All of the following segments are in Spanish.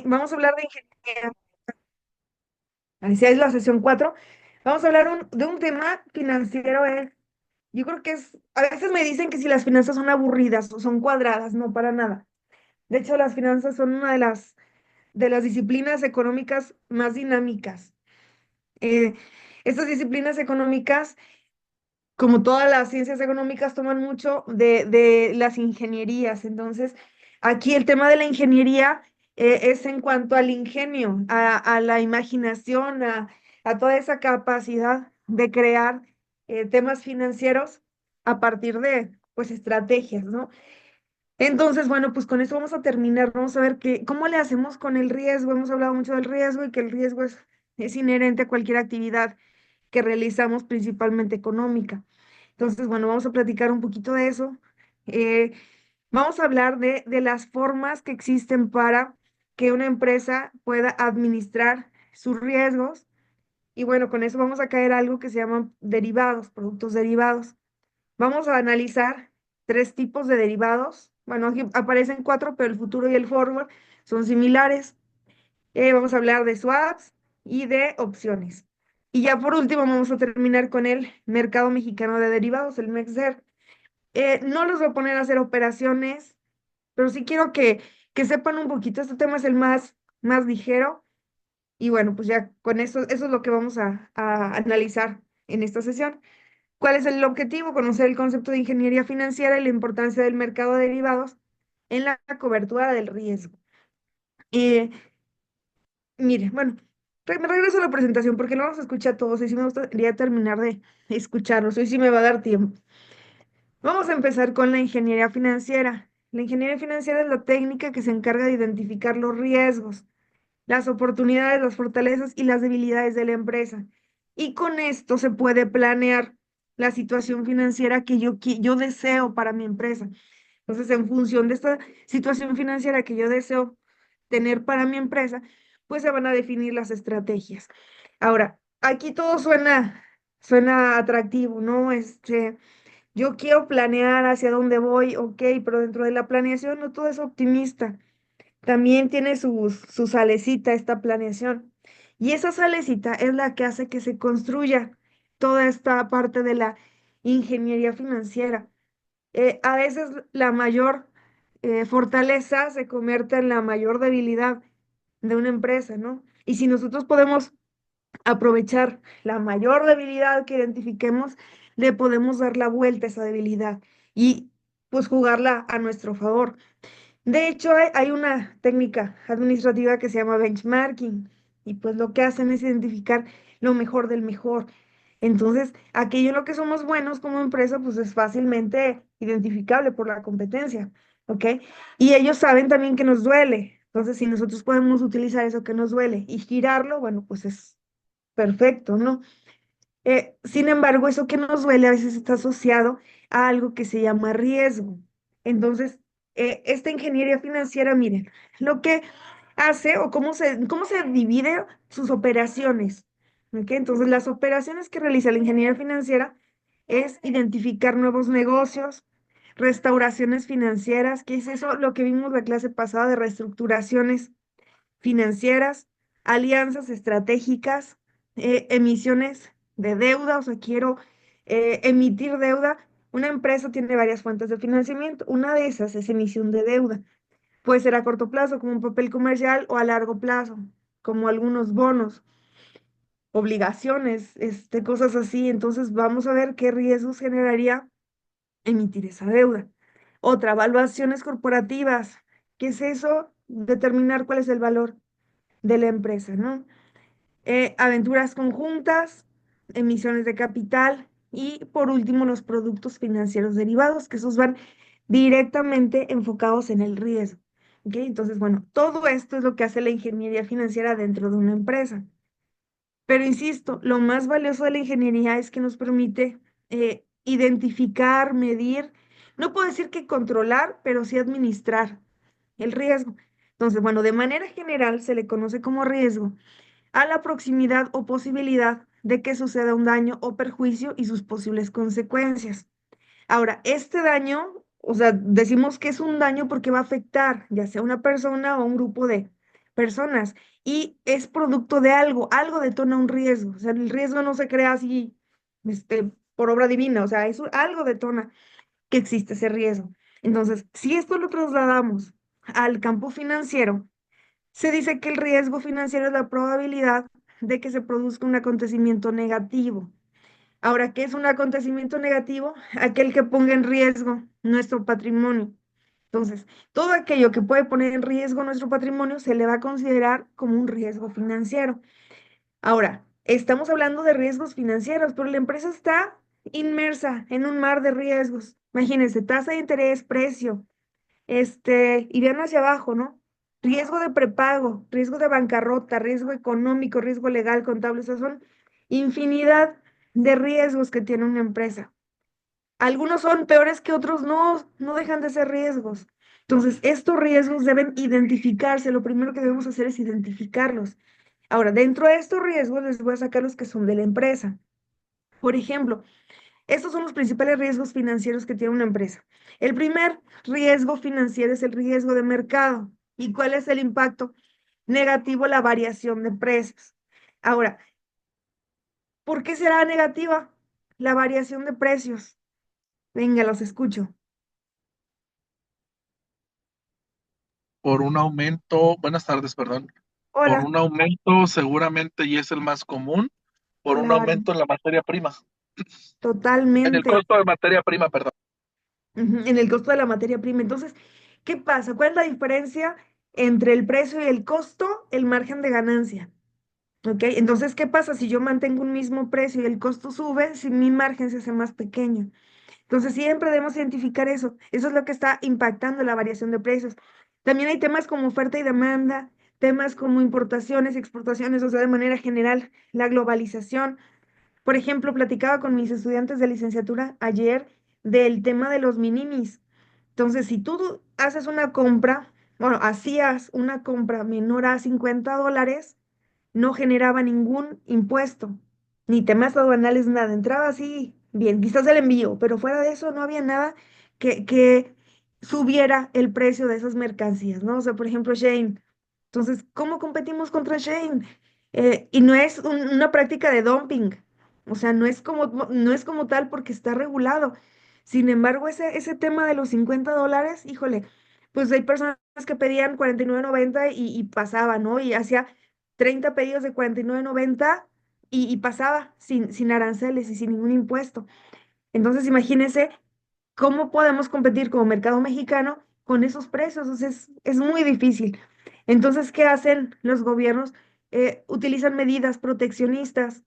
Vamos a hablar de ingeniería. Así es la sesión 4. Vamos a hablar de un tema financiero. Yo creo que a veces me dicen que si las finanzas son aburridas o son cuadradas, no, para nada. De hecho, las finanzas son una de las disciplinas económicas más dinámicas. Eh, Estas disciplinas económicas, como todas las ciencias económicas, toman mucho de las ingenierías. Entonces, aquí el tema de la ingeniería es en cuanto al ingenio, a la imaginación, a toda esa capacidad de crear temas financieros a partir de, pues, estrategias, ¿no? Entonces, bueno, pues con eso vamos a terminar. Vamos a ver cómo le hacemos con el riesgo. Hemos hablado mucho del riesgo y que el riesgo es inherente a cualquier actividad que realizamos, principalmente económica. Entonces, bueno, vamos a platicar un poquito de eso. Eh, Vamos a hablar de las formas que existen para que una empresa pueda administrar sus riesgos. Y bueno, con eso vamos a caer a algo que se llaman derivados, productos derivados. Vamos a analizar tres tipos de derivados. Bueno, aquí aparecen cuatro, pero el futuro y el forward son similares. Vamos a hablar de swaps y de opciones. Y ya por último vamos a terminar con el mercado mexicano de derivados, el MEXDER. No los voy a poner a hacer operaciones, pero sí quiero que sepan un poquito. Este tema es el más ligero. Y bueno, pues ya con eso es lo que vamos a analizar en esta sesión. ¿Cuál es el objetivo? Conocer el concepto de ingeniería financiera y la importancia del mercado de derivados en la cobertura del riesgo. Eh, Mire, bueno, me regreso a la presentación porque lo vamos a escuchar todos y sí me gustaría terminar de escucharlos. Hoy sí me va a dar tiempo. Vamos a empezar con la ingeniería financiera. La ingeniería financiera es la técnica que se encarga de identificar los riesgos, las oportunidades, las fortalezas y las debilidades de la empresa. Y con esto se puede planear la situación financiera que yo deseo para mi empresa. Entonces, en función de esta situación financiera que yo deseo tener para mi empresa, pues se van a definir las estrategias. Ahora, aquí todo suena atractivo, ¿no? Yo quiero planear hacia dónde voy, ok, pero dentro de la planeación no todo es optimista. También tiene su salecita esta planeación. Y esa salecita es la que hace que se construya toda esta parte de la ingeniería financiera. A veces la mayor fortaleza se convierte en la mayor debilidad de una empresa, ¿no? Y si nosotros podemos aprovechar la mayor debilidad que identifiquemos, le podemos dar la vuelta a esa debilidad y pues jugarla a nuestro favor. De hecho, hay una técnica administrativa que se llama benchmarking y pues lo que hacen es identificar lo mejor del mejor. Entonces, aquello en lo que somos buenos como empresa, pues es fácilmente identificable por la competencia, ¿ok? Y ellos saben también que nos duele. Entonces, si nosotros podemos utilizar eso que nos duele y girarlo, bueno, pues es perfecto, ¿no? Sin embargo, eso que nos duele a veces está asociado a algo que se llama riesgo. Entonces, esta ingeniería financiera, miren, lo que hace o cómo se divide sus operaciones. ¿Ok? Entonces, las operaciones que realiza la ingeniería financiera es identificar nuevos negocios, restauraciones financieras, ¿qué es eso? Lo que vimos la clase pasada de reestructuraciones financieras, alianzas estratégicas, emisiones de deuda, o sea, quiero emitir deuda. Una empresa tiene varias fuentes de financiamiento. Una de esas es emisión de deuda. Puede ser a corto plazo, como un papel comercial, o a largo plazo, como algunos bonos, obligaciones, cosas así. Entonces, vamos a ver qué riesgos generaría emitir esa deuda. Otra, evaluaciones corporativas. ¿Qué es eso? Determinar cuál es el valor de la empresa, ¿no? Aventuras conjuntas, emisiones de capital y por último los productos financieros derivados, que esos van directamente enfocados en el riesgo. ¿Ok? Entonces, bueno, todo esto es lo que hace la ingeniería financiera dentro de una empresa. Pero insisto, lo más valioso de la ingeniería es que nos permite identificar, medir, no puedo decir que controlar, pero sí administrar el riesgo. Entonces, bueno, de manera general se le conoce como riesgo a la proximidad o posibilidad de que suceda un daño o perjuicio y sus posibles consecuencias. Ahora, este daño, o sea, decimos que es un daño porque va a afectar ya sea una persona o un grupo de personas y es producto de algo, algo detona un riesgo. O sea, el riesgo no se crea así, por obra divina, o sea, eso algo detona que existe ese riesgo. Entonces, si esto lo trasladamos al campo financiero, se dice que el riesgo financiero es la probabilidad de que se produzca un acontecimiento negativo. Ahora, ¿qué es un acontecimiento negativo? Aquel que ponga en riesgo nuestro patrimonio. Entonces, todo aquello que puede poner en riesgo nuestro patrimonio se le va a considerar como un riesgo financiero. Ahora, estamos hablando de riesgos financieros, pero la empresa está inmersa en un mar de riesgos. Imagínense, tasa de interés, precio, y vean hacia abajo, ¿no? Riesgo de prepago, riesgo de bancarrota, riesgo económico, riesgo legal, contable, o sea, son infinidad de riesgos que tiene una empresa. Algunos son peores que otros, no, no dejan de ser riesgos. Entonces, estos riesgos deben identificarse. Lo primero que debemos hacer es identificarlos. Ahora, dentro de estos riesgos les voy a sacar los que son de la empresa. Por ejemplo, estos son los principales riesgos financieros que tiene una empresa. El primer riesgo financiero es el riesgo de mercado. ¿Y cuál es el impacto negativo? La variación de precios. Ahora, ¿por qué será negativa la variación de precios? Venga, los escucho. Por un aumento, buenas tardes, perdón, por Hola, un aumento seguramente, y es el más común, por un claro, aumento en la materia prima, en el totalmente. costo de materia prima, perdón. Ujú, en el costo de la materia prima. Entonces, ¿qué pasa? ¿Cuál es la diferencia entre el precio y el costo? El margen de ganancia. ¿Ok? Entonces, ¿qué pasa si yo mantengo un mismo precio y el costo sube, si mi margen se hace más pequeño? Entonces, siempre debemos identificar eso. Eso es lo que está impactando la variación de precios. También hay temas como oferta y demanda, temas como importaciones, exportaciones, o sea, de manera general, la globalización. Por ejemplo, platicaba con mis estudiantes de licenciatura ayer del tema de los minimis. Entonces, si tú haces una compra, bueno, hacías una compra menor a $50, no generaba ningún impuesto, ni temas aduanales, nada. Entraba así, bien, quizás el envío, pero fuera de eso no había nada que subiera el precio de esas mercancías, ¿no? O sea, por ejemplo, Shane. Entonces, ¿cómo competimos contra Shane? Y no es una práctica de dumping, o sea, no es como tal porque está regulado. Sin embargo, ese tema de los $50, híjole, pues hay personas que pedían 49.90 y pasaba, ¿no? Y hacía 30 pedidos de 49.90 y pasaba sin aranceles y sin ningún impuesto. Entonces, imagínense cómo podemos competir como mercado mexicano con esos precios. O sea, es muy difícil. Entonces, ¿qué hacen los gobiernos? Utilizan medidas proteccionistas,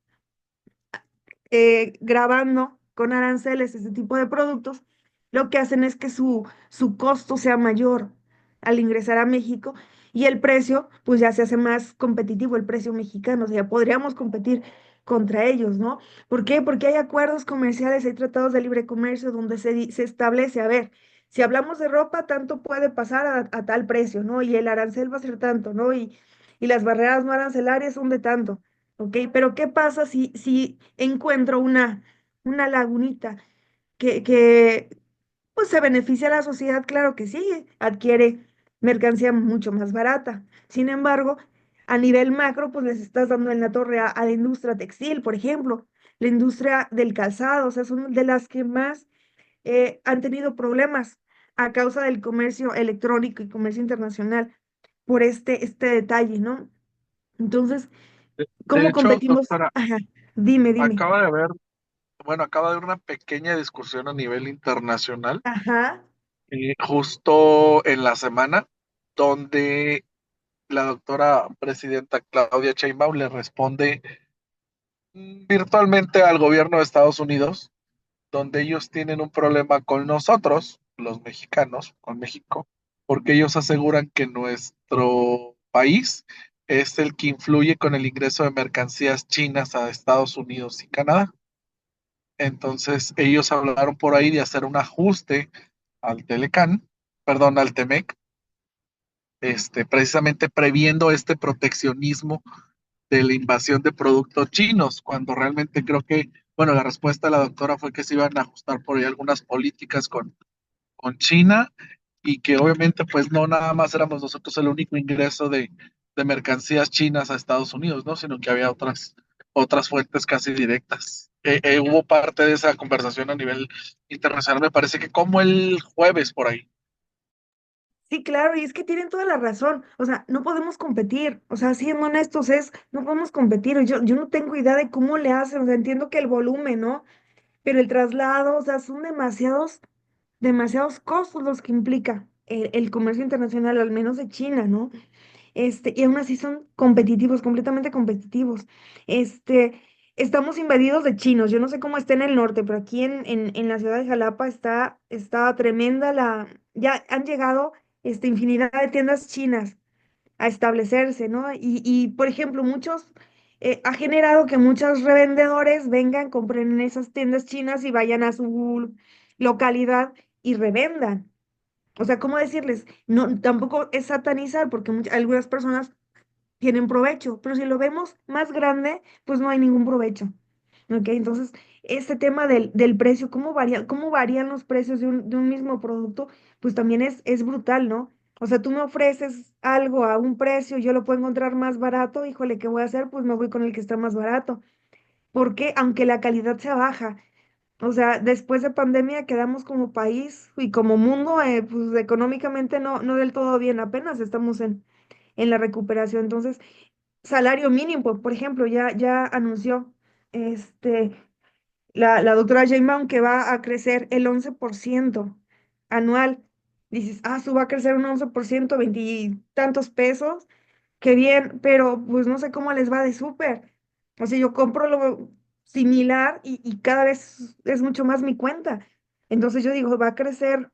grabando con aranceles ese tipo de productos, lo que hacen es que su costo sea mayor al ingresar a México y el precio, pues ya se hace más competitivo, el precio mexicano, o sea, podríamos competir contra ellos, ¿no? ¿Por qué? Porque hay acuerdos comerciales, hay tratados de libre comercio donde se establece, a ver, si hablamos de ropa, tanto puede pasar a tal precio, ¿no? Y el arancel va a ser tanto, ¿no? Y las barreras no arancelarias son de tanto. ¿Ok? Pero ¿qué pasa si encuentro una lagunita que pues se beneficia a la sociedad? Claro que sí, adquiere mercancía mucho más barata. Sin embargo, a nivel macro, pues les estás dando en la torre a la industria textil, por ejemplo, la industria del calzado, o sea, son de las que más han tenido problemas a causa del comercio electrónico y comercio internacional por este detalle, ¿no? Entonces, De ¿cómo hecho, competimos? doctora, Ajá, dime. acaba de haber, bueno, acaba de haber una pequeña discusión a nivel internacional, Ajá, justo en la semana, donde la doctora presidenta Claudia Sheinbaum le responde virtualmente al gobierno de Estados Unidos, donde ellos tienen un problema con nosotros, los mexicanos, con México, porque ellos aseguran que nuestro país es el que influye con el ingreso de mercancías chinas a Estados Unidos y Canadá. Entonces, ellos hablaron por ahí de hacer un ajuste al Telecan, perdón, al Temec, precisamente previendo este proteccionismo de la invasión de productos chinos, cuando realmente creo que, bueno, la respuesta de la doctora fue que se iban a ajustar por ahí algunas políticas con China y que obviamente pues no nada más éramos nosotros el único ingreso de mercancías chinas a Estados Unidos, ¿no? Sino que había otras fuentes casi directas. Hubo parte de esa conversación a nivel internacional, me parece que como el jueves por ahí. Sí, claro, y es que tienen toda la razón. O sea, no podemos competir. O sea, siendo honestos, no podemos competir. Yo no tengo idea de cómo le hacen. O sea, entiendo que el volumen, ¿no? Pero el traslado, o sea, son demasiados costos los que implica el comercio internacional, al menos de China, ¿no? Y aún así son competitivos, completamente competitivos. Este, estamos invadidos de chinos. Yo no sé cómo está en el norte, pero aquí en la ciudad de Jalapa está tremenda ya han llegado infinidad de tiendas chinas a establecerse, ¿no? Por ejemplo, ha generado que muchos revendedores vengan, compren en esas tiendas chinas y vayan a su localidad y revendan. O sea, ¿cómo decirles? No, tampoco es satanizar, porque algunas personas tienen provecho, pero si lo vemos más grande, pues no hay ningún provecho. ¿Ok? Entonces, este tema del precio, cómo varían los precios de un mismo producto, pues también es brutal, ¿no? O sea, tú me ofreces algo a un precio, yo lo puedo encontrar más barato, híjole, ¿qué voy a hacer? Pues me voy con el que está más barato. Porque aunque la calidad sea baja, o sea, después de pandemia quedamos como país y como mundo, pues económicamente no del todo bien, apenas estamos en la recuperación. Entonces, salario mínimo, por ejemplo, ya anunció este, la doctora Sheinbaum que va a crecer el 11% anual. Dices, su va a crecer un 11%, veintitantos pesos, qué bien, pero pues no sé cómo les va de súper. O sea, yo compro lo similar y cada vez es mucho más mi cuenta. Entonces yo digo, va a crecer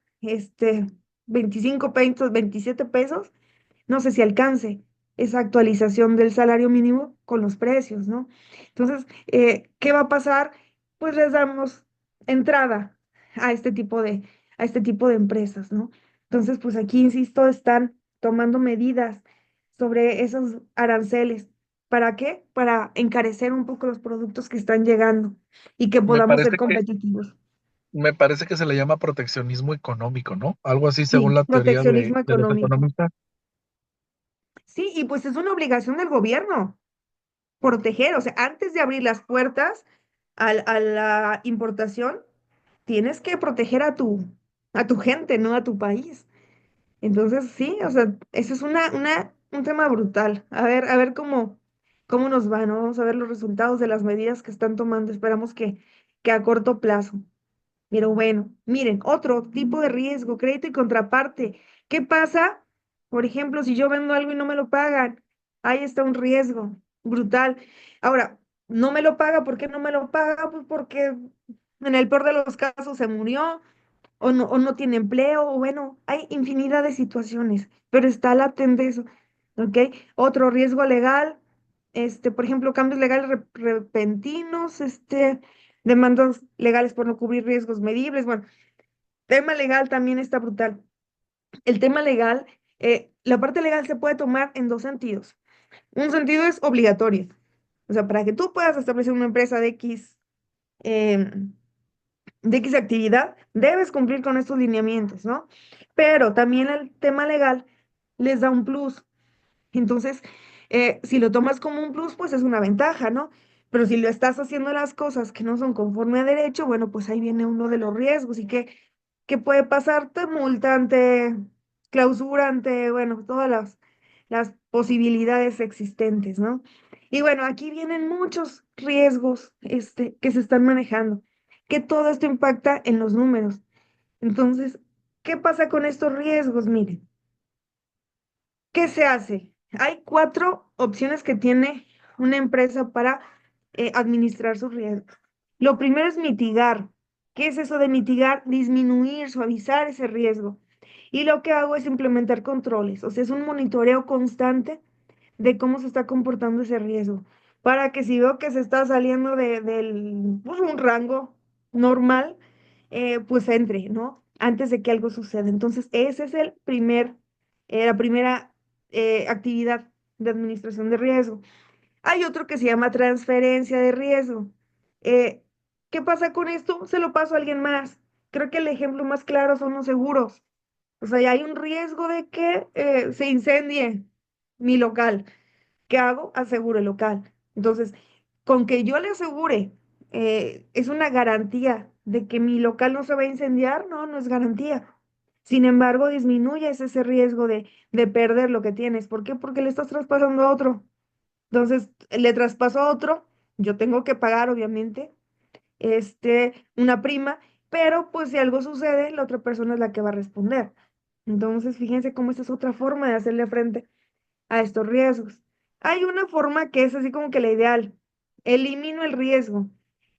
25 pesos, 27 pesos, no sé si alcance esa actualización del salario mínimo con los precios, ¿no? Entonces, ¿qué va a pasar? Pues les damos entrada a este tipo a este tipo de empresas, ¿no? Entonces, pues aquí, insisto, están tomando medidas sobre esos aranceles. ¿Para qué? Para encarecer un poco los productos que están llegando y que Me podamos ser parece que, competitivos. me parece que se le llama proteccionismo económico, ¿no? Algo así según Sí, la teoría proteccionismo de los económico. economistas. Sí, y pues es una obligación del gobierno proteger, o sea, antes de abrir las puertas a la importación, tienes que proteger a tu gente, no a tu país. Entonces, sí, o sea, eso es un tema brutal. A ver cómo nos va, ¿no? Vamos a ver los resultados de las medidas que están tomando. Esperamos que a corto plazo. Pero bueno, miren, otro tipo de riesgo, crédito y contraparte. ¿Qué pasa? Por ejemplo, si yo vendo algo y no me lo pagan, ahí está un riesgo brutal. Ahora, no me lo paga, ¿por qué no me lo paga? Pues porque en el peor de los casos se murió o no tiene empleo, o bueno, hay infinidad de situaciones, pero está latente eso, ¿ok? Otro riesgo legal, por ejemplo, cambios legales repentinos, demandas legales por no cubrir riesgos medibles, bueno, tema legal también está brutal. El tema legal, la parte legal se puede tomar en dos sentidos. Un sentido es obligatorio, o sea, para que tú puedas establecer una empresa em, de X actividad, debes cumplir con estos lineamientos, ¿no? Pero también el tema legal les da un plus. Entonces, si lo tomas como un plus, pues es una ventaja, ¿no? Pero si lo estás haciendo las cosas que no son conforme a derecho, bueno, pues ahí viene uno de los riesgos. ¿Y qué puede pasar? Te multan, te clausuran, bueno, todas las posibilidades existentes, ¿no? Y bueno, aquí vienen muchos riesgos, que se están manejando, que todo esto impacta en los números. Entonces, ¿qué pasa con estos riesgos? Miren. ¿Qué se hace? Hay cuatro opciones que tiene una empresa para administrar sus riesgos. Lo primero es mitigar. ¿Qué es eso de mitigar? Disminuir, suavizar ese riesgo. Y lo que hago es implementar controles, o sea, es un monitoreo constante de cómo se está comportando ese riesgo, para que si veo que se está saliendo del pues, un rango normal, pues entre, ¿no? Antes de que algo suceda. Entonces, ese es la primera actividad de administración de riesgo. Hay otro que se llama transferencia de riesgo. Eh, ¿Qué pasa con esto? Se lo paso a alguien más. Creo que el ejemplo más claro son los seguros. O sea, ya hay un riesgo de que se incendie mi local. ¿Qué hago? Aseguro el local. Entonces, con que yo le asegure, es una garantía de que mi local no se va a incendiar, no, no es garantía. Sin embargo, disminuyes ese riesgo de perder lo que tienes. ¿Por qué? Porque le estás traspasando a otro. Entonces, le traspaso a otro, yo tengo que pagar, obviamente, una prima, pero pues si algo sucede, la otra persona es la que va a responder. Entonces, fíjense cómo esta es otra forma de hacerle frente a estos riesgos. Hay una forma que es así como que la ideal. Elimino el riesgo.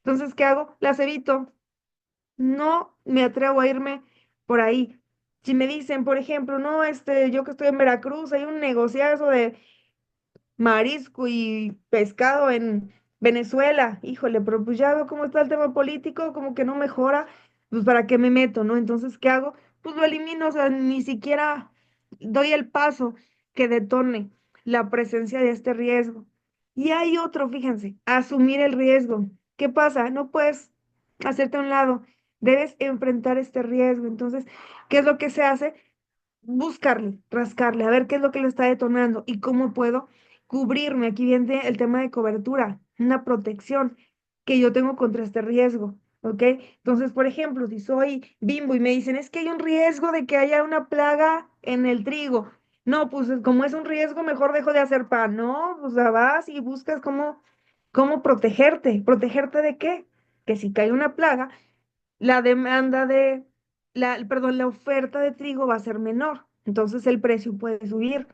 Entonces, ¿qué hago? Las evito. No me atrevo a irme por ahí. Si me dicen, por ejemplo, no, yo que estoy en Veracruz, hay un negociazo de marisco y pescado en Venezuela. Híjole, pero pues ya veo cómo está el tema político, como que no mejora, pues para qué me meto, ¿no? Entonces, ¿qué hago? Pues lo elimino, o sea, ni siquiera doy el paso que detone la presencia de este riesgo. Y hay otro, fíjense, asumir el riesgo. ¿Qué pasa? No puedes hacerte a un lado, debes enfrentar este riesgo. Entonces, ¿qué es lo que se hace? Buscarle, rascarle, a ver qué es lo que lo está detonando y cómo puedo cubrirme. Aquí viene el tema de cobertura, una protección que yo tengo contra este riesgo, ¿ok? Entonces, por ejemplo, si soy Bimbo y me dicen, es que hay un riesgo de que haya una plaga en el trigo. No, pues como es un riesgo, mejor dejo de hacer pan, ¿no? Pues vas y buscas cómo protegerte. ¿Protegerte de qué? Que si cae una plaga, la demanda perdón, la oferta de trigo va a ser menor, entonces el precio puede subir,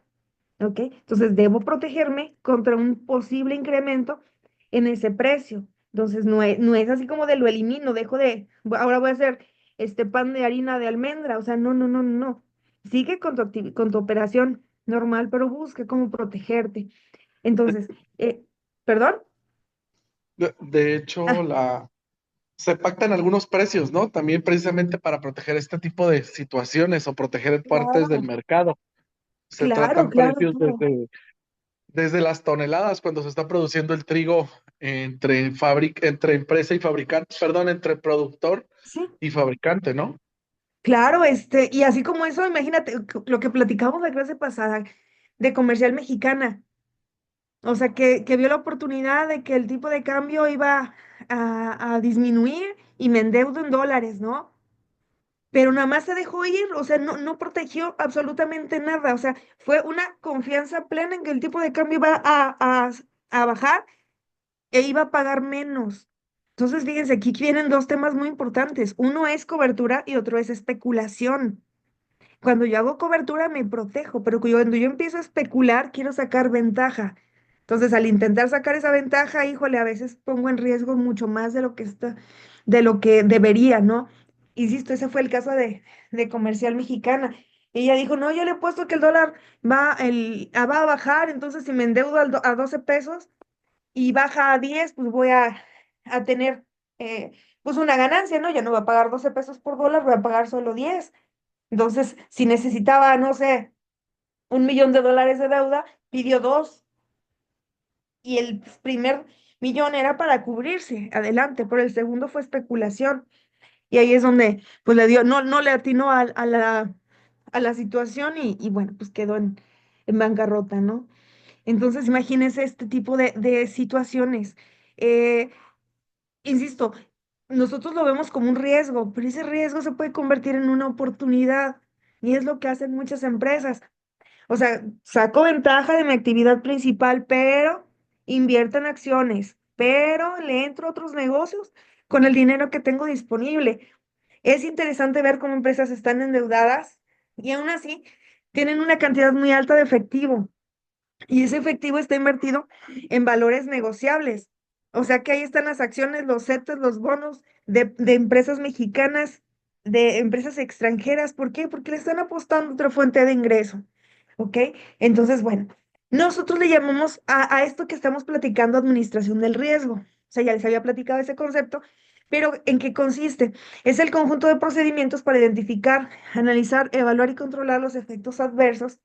¿ok? Entonces debo protegerme contra un posible incremento en ese precio. Entonces no es así como de lo elimino, ahora voy a hacer este pan de harina de almendra, o sea, no, no, no, no, no. Sigue con tu operación normal, pero busca cómo protegerte. Entonces, ¿perdón? De hecho, Ah, se pactan algunos precios, ¿no? También precisamente para proteger este tipo de situaciones o proteger partes del claro, mercado. Se claro, tratan claro, precios claro. desde las toneladas cuando se está produciendo el trigo entre empresa y fabricante, perdón, entre productor Sí. y fabricante, ¿no? Claro, y así como eso, imagínate lo que platicamos la clase pasada de comercial mexicana, o sea, que vio la oportunidad de que el tipo de cambio iba a disminuir y me endeudo en dólares, ¿no? Pero nada más se dejó ir, o sea, no protegió absolutamente nada, o sea, fue una confianza plena en que el tipo de cambio iba a bajar e iba a pagar menos. Entonces, fíjense, aquí vienen dos temas muy importantes. Uno es cobertura y otro es especulación. Cuando yo hago cobertura me protejo, pero cuando yo empiezo a especular, quiero sacar ventaja. Entonces, al intentar sacar esa ventaja, híjole, a veces pongo en riesgo mucho más de lo que debería, ¿no? Insisto, ese fue el caso de Comercial Mexicana. Ella dijo, no, yo le he puesto que el dólar va a bajar, entonces si me endeudo a 12 pesos y baja a 10 pues voy a tener pues una ganancia, ¿no? Ya no voy a pagar 12 pesos por dólar, voy a pagar solo 10. Entonces, si necesitaba, no sé, 1 millón de dólares de deuda, pidió dos y el primer millón era para cubrirse, adelante, pero el segundo fue especulación. Y ahí es donde, pues le dio, no le atinó a la situación y bueno, pues quedó en bancarrota, ¿no? Entonces, imagínense este tipo de situaciones. Eh, Insisto, nosotros lo vemos como un riesgo, pero ese riesgo se puede convertir en una oportunidad y es lo que hacen muchas empresas. O sea, saco ventaja de mi actividad principal, pero invierto en acciones, pero le entro a otros negocios con el dinero que tengo disponible. Es interesante ver cómo empresas están endeudadas y aún así tienen una cantidad muy alta de efectivo y ese efectivo está invertido en valores negociables. O sea que ahí están las acciones, los CETES, los bonos de empresas mexicanas, de empresas extranjeras. ¿Por qué? Porque le están apostando otra fuente de ingreso. ¿Ok? Entonces, bueno, nosotros le llamamos a esto que estamos platicando administración del riesgo. O sea, ya les había platicado ese concepto, pero ¿en qué consiste? Es el conjunto de procedimientos para identificar, analizar, evaluar y controlar los efectos adversos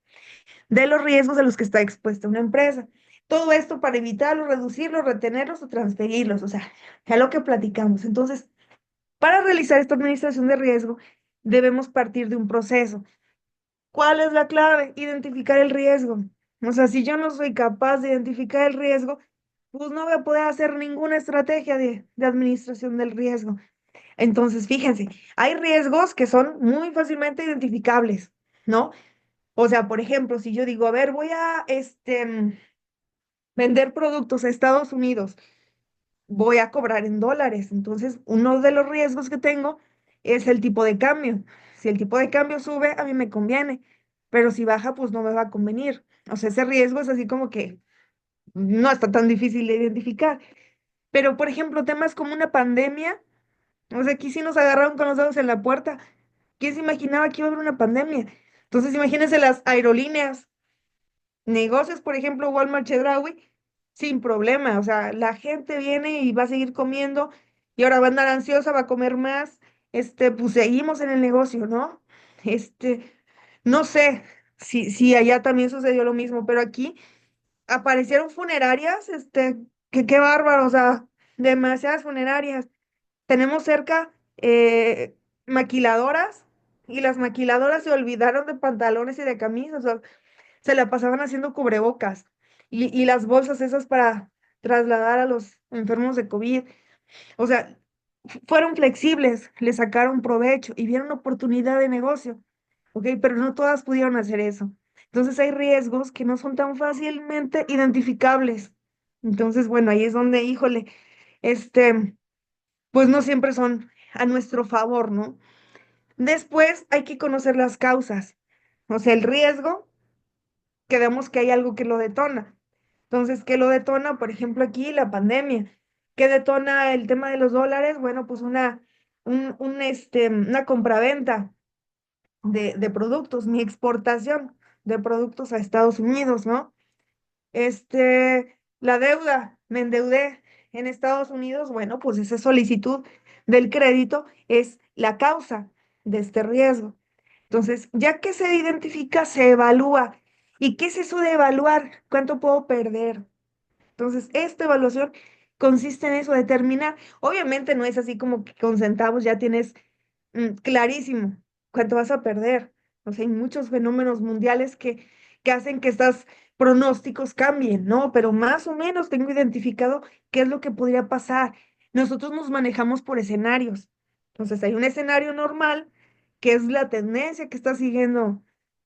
de los riesgos a los que está expuesta una empresa. Todo esto para evitarlos, reducirlos, retenerlos o transferirlos, o sea, ya lo que platicamos. Entonces, para realizar esta administración de riesgo, debemos partir de un proceso. ¿Cuál es la clave? Identificar el riesgo. O sea, si yo no soy capaz de identificar el riesgo, pues no voy a poder hacer ninguna estrategia de administración del riesgo. Entonces, fíjense, hay riesgos que son muy fácilmente identificables, ¿no? O sea, por ejemplo, si yo digo, a ver, voy a vender productos a Estados Unidos, voy a cobrar en dólares. Entonces, uno de los riesgos que tengo es el tipo de cambio. Si el tipo de cambio sube, a mí me conviene, pero si baja, pues no me va a convenir. O sea, ese riesgo es así como que no está tan difícil de identificar. Pero, por ejemplo, temas como una pandemia, o sea, aquí sí nos agarraron con los dedos en la puerta. ¿Quién se imaginaba que iba a haber una pandemia? Entonces, imagínense las aerolíneas, negocios, por ejemplo, Walmart, Chedraui, sin problema. O sea, la gente viene y va a seguir comiendo y ahora va a andar ansiosa, va a comer más. Pues seguimos en el negocio, ¿no? Este, no sé si allá también sucedió lo mismo, pero aquí aparecieron funerarias, que qué bárbaro, o sea, demasiadas funerarias. Tenemos cerca maquiladoras y las maquiladoras se olvidaron de pantalones y de camisas, o sea, se la pasaban haciendo cubrebocas y las bolsas esas para trasladar a los enfermos de COVID. O sea, fueron flexibles, le sacaron provecho y vieron oportunidad de negocio, ¿ok? Pero no todas pudieron hacer eso. Entonces hay riesgos que no son tan fácilmente identificables. Entonces, bueno, ahí es donde, híjole, este, pues no siempre son a nuestro favor, ¿no? Después hay que conocer las causas. O sea, el riesgo, que vemos que hay algo que lo detona. Entonces, ¿qué lo detona? Por ejemplo, aquí la pandemia. ¿Qué detona el tema de los dólares? Bueno, pues una compraventa de productos, mi exportación de productos a Estados Unidos, ¿no? La deuda, me endeudé en Estados Unidos, bueno, pues esa solicitud del crédito es la causa de este riesgo. Entonces, ya que se identifica, se evalúa. ¿Y qué es eso de evaluar? ¿Cuánto puedo perder? Entonces, esta evaluación consiste en eso, determinar. Obviamente no es así como que con centavos ya tienes clarísimo cuánto vas a perder. O sea, hay muchos fenómenos mundiales que hacen que estos pronósticos cambien, ¿no? Pero más o menos tengo identificado qué es lo que podría pasar. Nosotros nos manejamos por escenarios. Entonces, hay un escenario normal, que es la tendencia que está siguiendo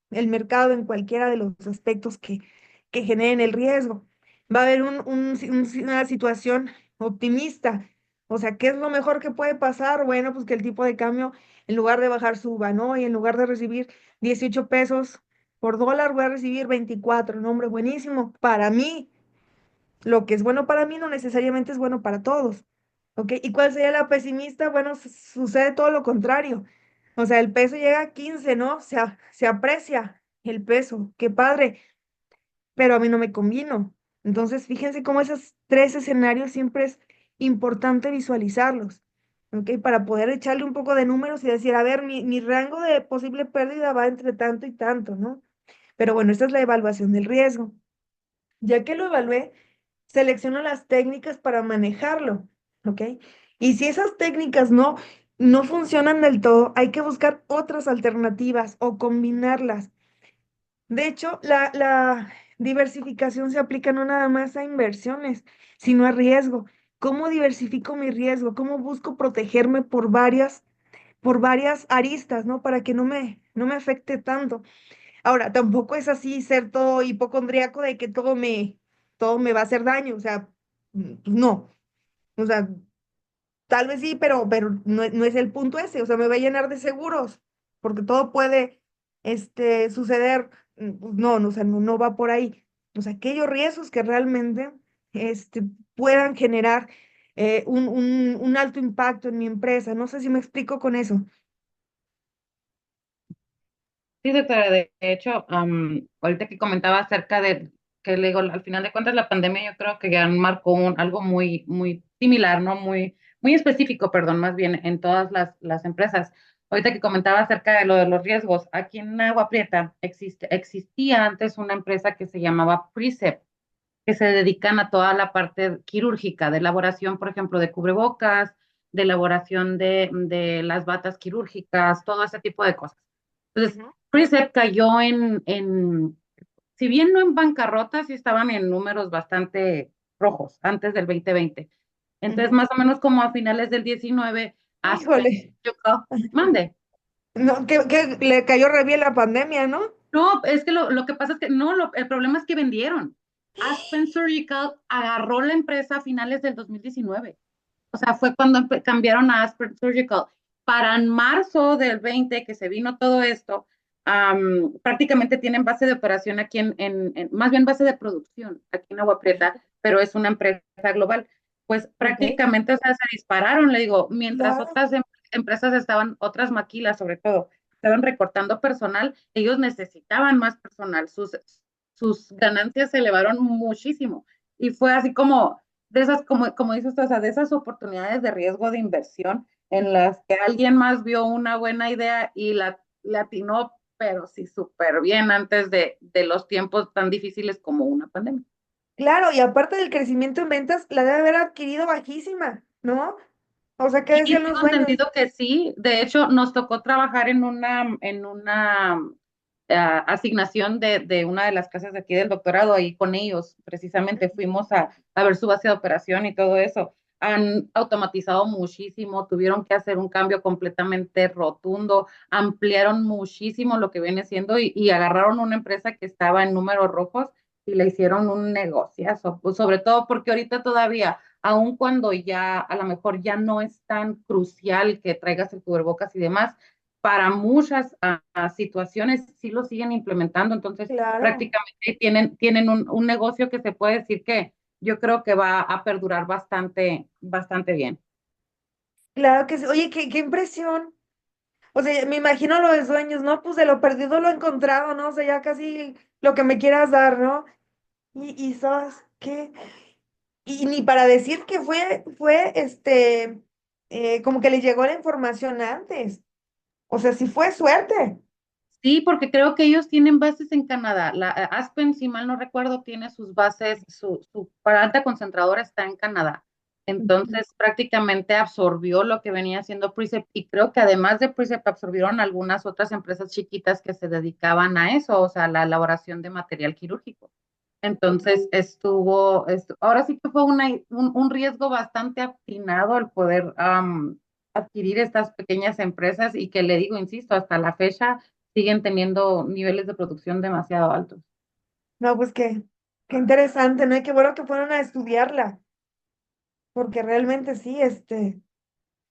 el mercado en cualquiera de los aspectos que generen el riesgo. Va a haber una situación optimista. O sea, ¿qué es lo mejor que puede pasar? Bueno, pues que el tipo de cambio, en lugar de bajar, suba, ¿no? Y en lugar de recibir 18 pesos por dólar, voy a recibir 24. No, hombre, buenísimo. Para mí, lo que es bueno para mí no necesariamente es bueno para todos. ¿Ok? ¿Y cuál sería la pesimista? Bueno, sucede todo lo contrario. O sea, el peso llega a 15, ¿no? Se aprecia el peso. Qué padre, pero a mí no me convino. Entonces, fíjense cómo esos tres escenarios siempre es importante visualizarlos, ¿ok? Para poder echarle un poco de números y decir, a ver, mi rango de posible pérdida va entre tanto y tanto, ¿no? Pero bueno, esta es la evaluación del riesgo. Ya que lo evalué, selecciono las técnicas para manejarlo, ¿ok? Y si esas técnicas no funcionan del todo, hay que buscar otras alternativas o combinarlas. De hecho, la diversificación se aplica no nada más a inversiones, sino a riesgo. ¿Cómo diversifico mi riesgo? ¿Cómo busco protegerme por varias aristas, ¿no? Para que no me afecte tanto. Ahora, tampoco es así ser todo hipocondríaco de que todo me va a hacer daño. O sea, pues no. O sea, tal vez sí, pero no es el punto ese, o sea, me va a llenar de seguros, porque todo puede, suceder, pues no, o sea, no va por ahí. O sea, aquellos riesgos que realmente, puedan generar un alto impacto en mi empresa. No sé si me explico con eso. Sí, doctora, de hecho, ahorita que comentaba acerca de que le digo, al final de cuentas la pandemia yo creo que ya marcó algo muy, muy similar, ¿no? Muy, muy específico, perdón, más bien en todas las empresas. Ahorita que comentaba acerca de lo de los riesgos, aquí en Agua Prieta existía antes una empresa que se llamaba Precep, que se dedican a toda la parte quirúrgica, de elaboración, por ejemplo, de cubrebocas, de elaboración de las batas quirúrgicas, todo ese tipo de cosas. Entonces, Ujú. Precep cayó si bien no en bancarrota, sí estaban en números bastante rojos antes del 2020. Entonces, Ujú. más o menos como a finales del 19, Aspen, Híjole, mande. no, que le cayó re bien la pandemia, ¿no? No, es que lo que pasa es que no, el problema es que vendieron. Aspen Surgical agarró la empresa a finales del 2019. O sea, fue cuando cambiaron a Aspen Surgical. Para en marzo del 20 que se vino todo esto, prácticamente tienen base de operación aquí más bien base de producción aquí en Agua Prieta, pero es una empresa global. Pues Ok, prácticamente, o sea, se dispararon, le digo, mientras claro, otras empresas estaban, otras maquilas sobre todo, estaban recortando personal, ellos necesitaban más personal, sus ganancias se elevaron muchísimo. Y fue así como de esas, como dices tú, o sea, de esas oportunidades de riesgo de inversión en las que alguien más vio una buena idea y la atinó, pero sí súper bien antes de los tiempos tan difíciles como una pandemia. claro, y aparte del crecimiento en ventas, la debe haber adquirido bajísima, ¿no? O sea, ¿qué Sí, decían los tengo dueños? entendido que sí. De hecho, nos tocó trabajar en una asignación de una de las casas de aquí del doctorado, ahí con ellos, precisamente fuimos a ver su base de operación y todo eso. Han automatizado muchísimo, tuvieron que hacer un cambio completamente rotundo, ampliaron muchísimo lo que viene siendo y agarraron una empresa que estaba en números rojos y le hicieron un negociazo, pues sobre todo porque ahorita todavía aun cuando ya a lo mejor ya no es tan crucial que traigas el cubrebocas y demás, para muchas situaciones sí lo siguen implementando, entonces Claro, prácticamente tienen un negocio que se puede decir que yo creo que va a perdurar bastante, bastante bien. claro que sí. Oye, qué impresión. O sea, me imagino los dueños, ¿no? Pues de lo perdido lo encontrado, ¿no? O sea, ya casi lo que me quieras dar, ¿no? Y ¿sabes qué? Y ni para decir que como que le llegó la información antes. O sea, sí fue suerte. Sí, porque creo que ellos tienen bases en Canadá. Aspen, si mal no recuerdo, tiene sus bases, su planta concentradora está en Canadá. Ujú. Entonces, prácticamente absorbió lo que venía haciendo Precept y creo que además de Precept absorbieron algunas otras empresas chiquitas que se dedicaban a eso, o sea, a la elaboración de material quirúrgico. Entonces, ahora sí que fue un riesgo bastante atinado el poder adquirir estas pequeñas empresas y que le digo, insisto, hasta la fecha siguen teniendo niveles de producción demasiado altos. No, pues qué interesante, ¿no? Y qué bueno que fueron a estudiarla, porque realmente sí,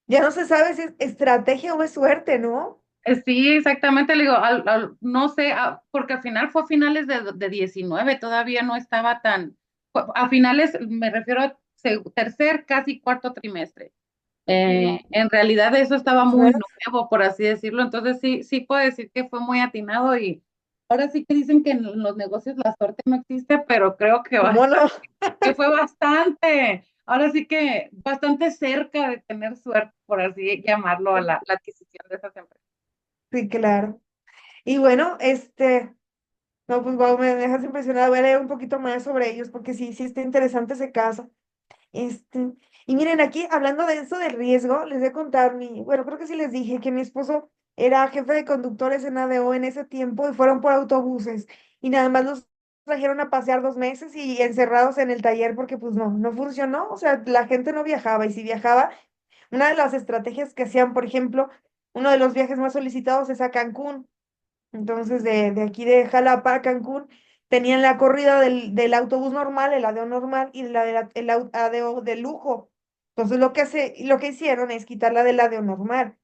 ya no se sabe si es estrategia o es suerte, ¿no? Sí, exactamente, le digo, no sé, porque al final fue a finales de 19, todavía no estaba tan, a finales, me refiero a tercer, casi cuarto trimestre. Ujú. En realidad eso estaba Pues muy bueno, nuevo, por así decirlo, entonces sí, sí puedo decir que fue muy atinado y ahora sí que dicen que en los negocios la suerte no existe, pero creo que ¿cómo no? que fue bastante, ahora sí que bastante cerca de tener suerte, por así llamarlo, a la adquisición de esas empresas. Sí, claro. Y bueno, no, pues wow, me dejas impresionada. Voy a leer un poquito más sobre ellos porque sí, sí está interesante ese caso. Este, y miren, aquí hablando de eso del riesgo, les voy a contar bueno, creo que sí les dije que mi esposo era jefe de conductores en ADO en ese tiempo y fueron por autobuses y nada más los trajeron a pasear 2 meses y encerrados en el taller porque pues no funcionó, o sea, la gente no viajaba y si viajaba, una de las estrategias que hacían, por ejemplo, uno de los viajes más solicitados es a Cancún. Entonces, de aquí de Jalapa a Cancún, tenían la corrida del autobús normal, el ADO normal, y el ADO de lujo. Entonces, lo que hicieron es quitar la del ADO normal.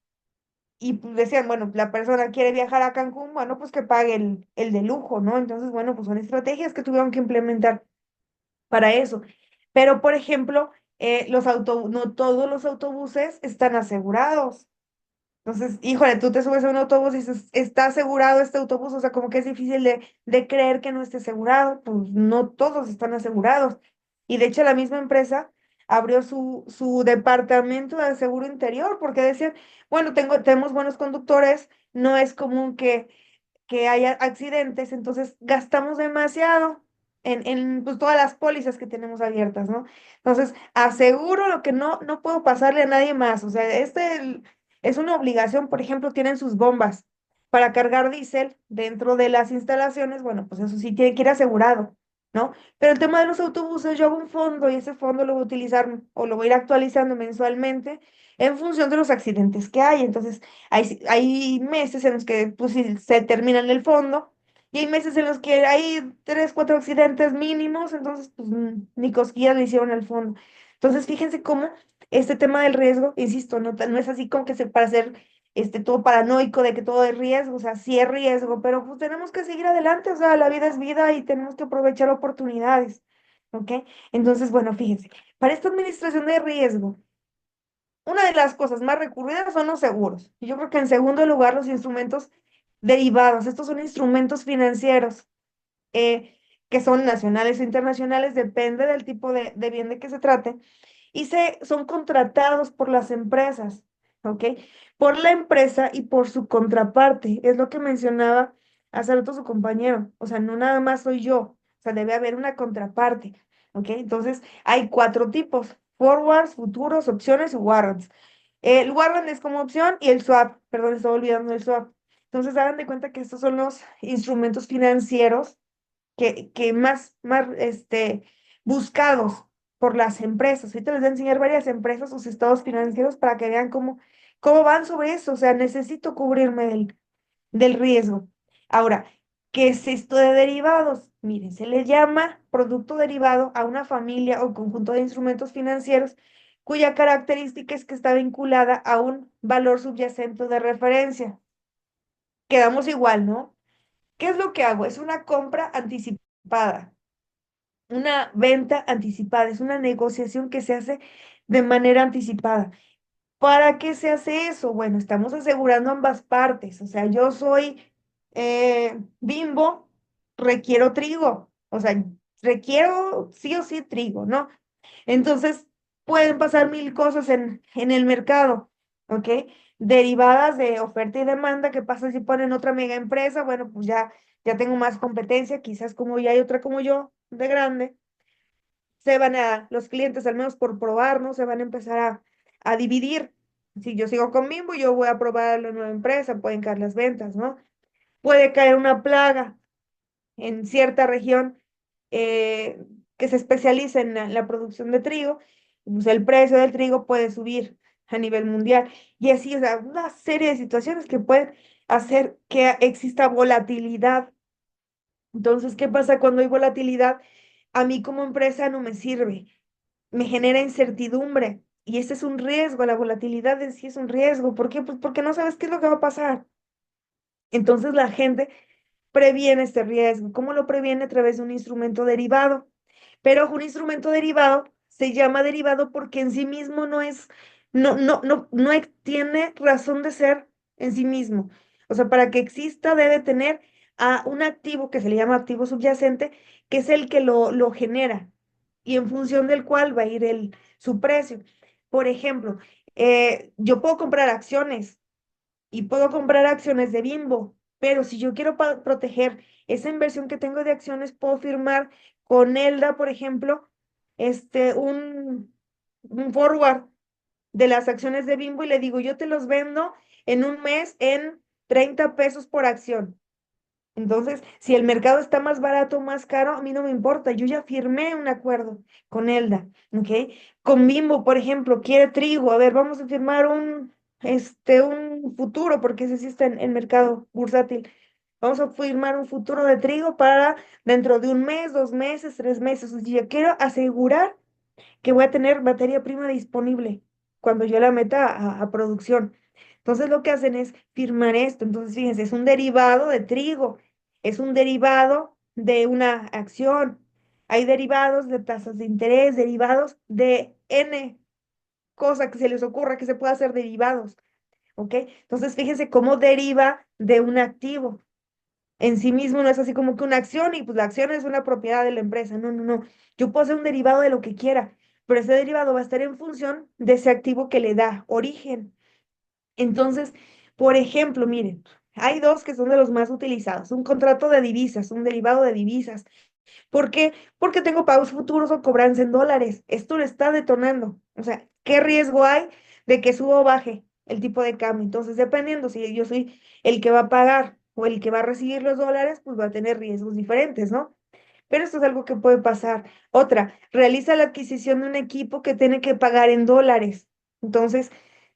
Y pues, decían, bueno, la persona quiere viajar a Cancún, bueno, pues que pague el de lujo, ¿no? Entonces, bueno, pues son estrategias que tuvieron que implementar para eso. Pero, por ejemplo, no todos los autobuses están asegurados. Entonces, híjole, tú te subes a un autobús y dices, ¿está asegurado este autobús? O sea, como que es difícil de creer que no esté asegurado. Pues no todos están asegurados. Y de hecho, la misma empresa abrió su departamento de seguro interior porque decían, bueno, tenemos buenos conductores, no es común que haya accidentes, entonces gastamos demasiado en pues, todas las pólizas que tenemos abiertas, ¿no? Entonces, aseguro lo que no puedo pasarle a nadie más. O sea, es una obligación, por ejemplo, tienen sus bombas. para cargar diésel dentro de las instalaciones, bueno, pues eso sí tiene que ir asegurado, ¿no? Pero el tema de los autobuses, yo hago un fondo y ese fondo lo voy a utilizar o lo voy a ir actualizando mensualmente en función de los accidentes que hay. Entonces, hay meses en los que pues, sí, se termina en el fondo y hay meses en los que hay tres, cuatro accidentes mínimos, entonces, pues ni cosquillas le hicieron al fondo. Entonces, fíjense cómo este tema del riesgo, insisto, no es así como que se para hacer todo paranoico de que todo es riesgo, o sea, sí es riesgo, pero pues tenemos que seguir adelante, o sea, la vida es vida y tenemos que aprovechar oportunidades, ¿ok? Entonces, bueno, fíjense, para esta administración de riesgo, una de las cosas más recurridas son los seguros. Y yo creo que en segundo lugar, los instrumentos derivados. Estos son instrumentos financieros eh, que son nacionales o internacionales, depende del tipo de bien de que se trate son contratados por las empresas, ¿ok? Por la empresa y por su contraparte. Es lo que mencionaba hace rato su compañero. O sea, no nada más soy yo. O sea, debe haber una contraparte, ¿ok? Entonces, hay cuatro tipos: forwards, futuros, opciones y warrants. El warrant es como opción y el swap, perdón, estaba olvidando el swap. Entonces, hagan de cuenta que estos son los instrumentos financieros que más buscados por las empresas. Ahorita les voy a enseñar varias empresas sus estados financieros para que vean cómo van sobre eso. O sea, necesito cubrirme del riesgo. Ahora, ¿qué es esto de derivados? Miren, se le llama producto derivado a una familia o conjunto de instrumentos financieros cuya característica es que está vinculada a un valor subyacente de referencia. Quedamos igual, ¿no? ¿Qué es lo que hago? Es una compra anticipada. Una venta anticipada, es una negociación que se hace de manera anticipada. ¿Para qué se hace eso? Bueno, estamos asegurando ambas partes. O sea, yo soy Bimbo, requiero trigo. O sea, requiero sí o sí trigo, ¿no? Entonces, pueden pasar mil cosas en el mercado, ¿ok? Derivadas de oferta y demanda. ¿Qué pasa si ponen otra mega empresa? Bueno, pues ya tengo más competencia, quizás como ya hay otra como yo de grande los clientes, al menos por probar, ¿no? Se van a empezar a dividir. Si yo sigo con Bimbo, yo voy a probar la nueva empresa, pueden caer las ventas, ¿no? Puede caer una plaga en cierta región eh, que se especializa en la producción de trigo, pues el precio del trigo puede subir a nivel mundial. Y así, o sea, una serie de situaciones que pueden hacer que exista volatilidad. Entonces, ¿qué pasa cuando hay volatilidad? A mí como empresa no me sirve, me genera incertidumbre y ese es un riesgo, la volatilidad en sí es un riesgo. ¿Por qué? Pues porque no sabes qué es lo que va a pasar. Entonces la gente previene este riesgo. ¿Cómo lo previene? A través de un instrumento derivado. Pero un instrumento derivado se llama derivado porque en sí mismo no tiene razón de ser en sí mismo. O sea, para que exista debe tener a un activo que se le llama activo subyacente, que es el que lo genera y en función del cual va a ir su precio. Por ejemplo, yo puedo comprar acciones y puedo comprar acciones de Bimbo, pero si yo quiero proteger esa inversión que tengo de acciones, puedo firmar con Elda, por ejemplo, este, un, un forward de las acciones de Bimbo y le digo, yo te los vendo en un mes en 30 pesos por acción. Entonces, si el mercado está más barato o más caro, a mí no me importa. Yo ya firmé un acuerdo con Elda, ¿ok? Con Bimbo, por ejemplo, quiere trigo. A ver, vamos a firmar un futuro, porque ese sí está en mercado bursátil. Vamos a firmar un futuro de trigo para dentro de un mes, 2 meses, 3 meses. O sea, yo quiero asegurar que voy a tener materia prima disponible cuando yo la meta a producción. Entonces lo que hacen es firmar esto. Entonces, fíjense, es un derivado de trigo, es un derivado de una acción. Hay derivados de tasas de interés, derivados de N cosa que se les ocurra que se pueda hacer derivados, ¿ok? Entonces, fíjense cómo deriva de un activo. En sí mismo no es así como que una acción y pues la acción es una propiedad de la empresa. No, no, no. Yo puedo hacer un derivado de lo que quiera, pero ese derivado va a estar en función de ese activo que le da origen. Entonces, por ejemplo, miren, hay dos que son de los más utilizados. Un contrato de divisas, un derivado de divisas. ¿Por qué? Porque tengo pagos futuros o cobranza en dólares. Esto lo está detonando. O sea, ¿qué riesgo hay de que suba o baje? el tipo de cambio. Entonces, dependiendo si yo soy el que va a pagar o el que va a recibir los dólares, pues va a tener riesgos diferentes, ¿no? Pero esto es algo que puede pasar. Otra, realiza la adquisición de un equipo que tiene que pagar en dólares. Entonces,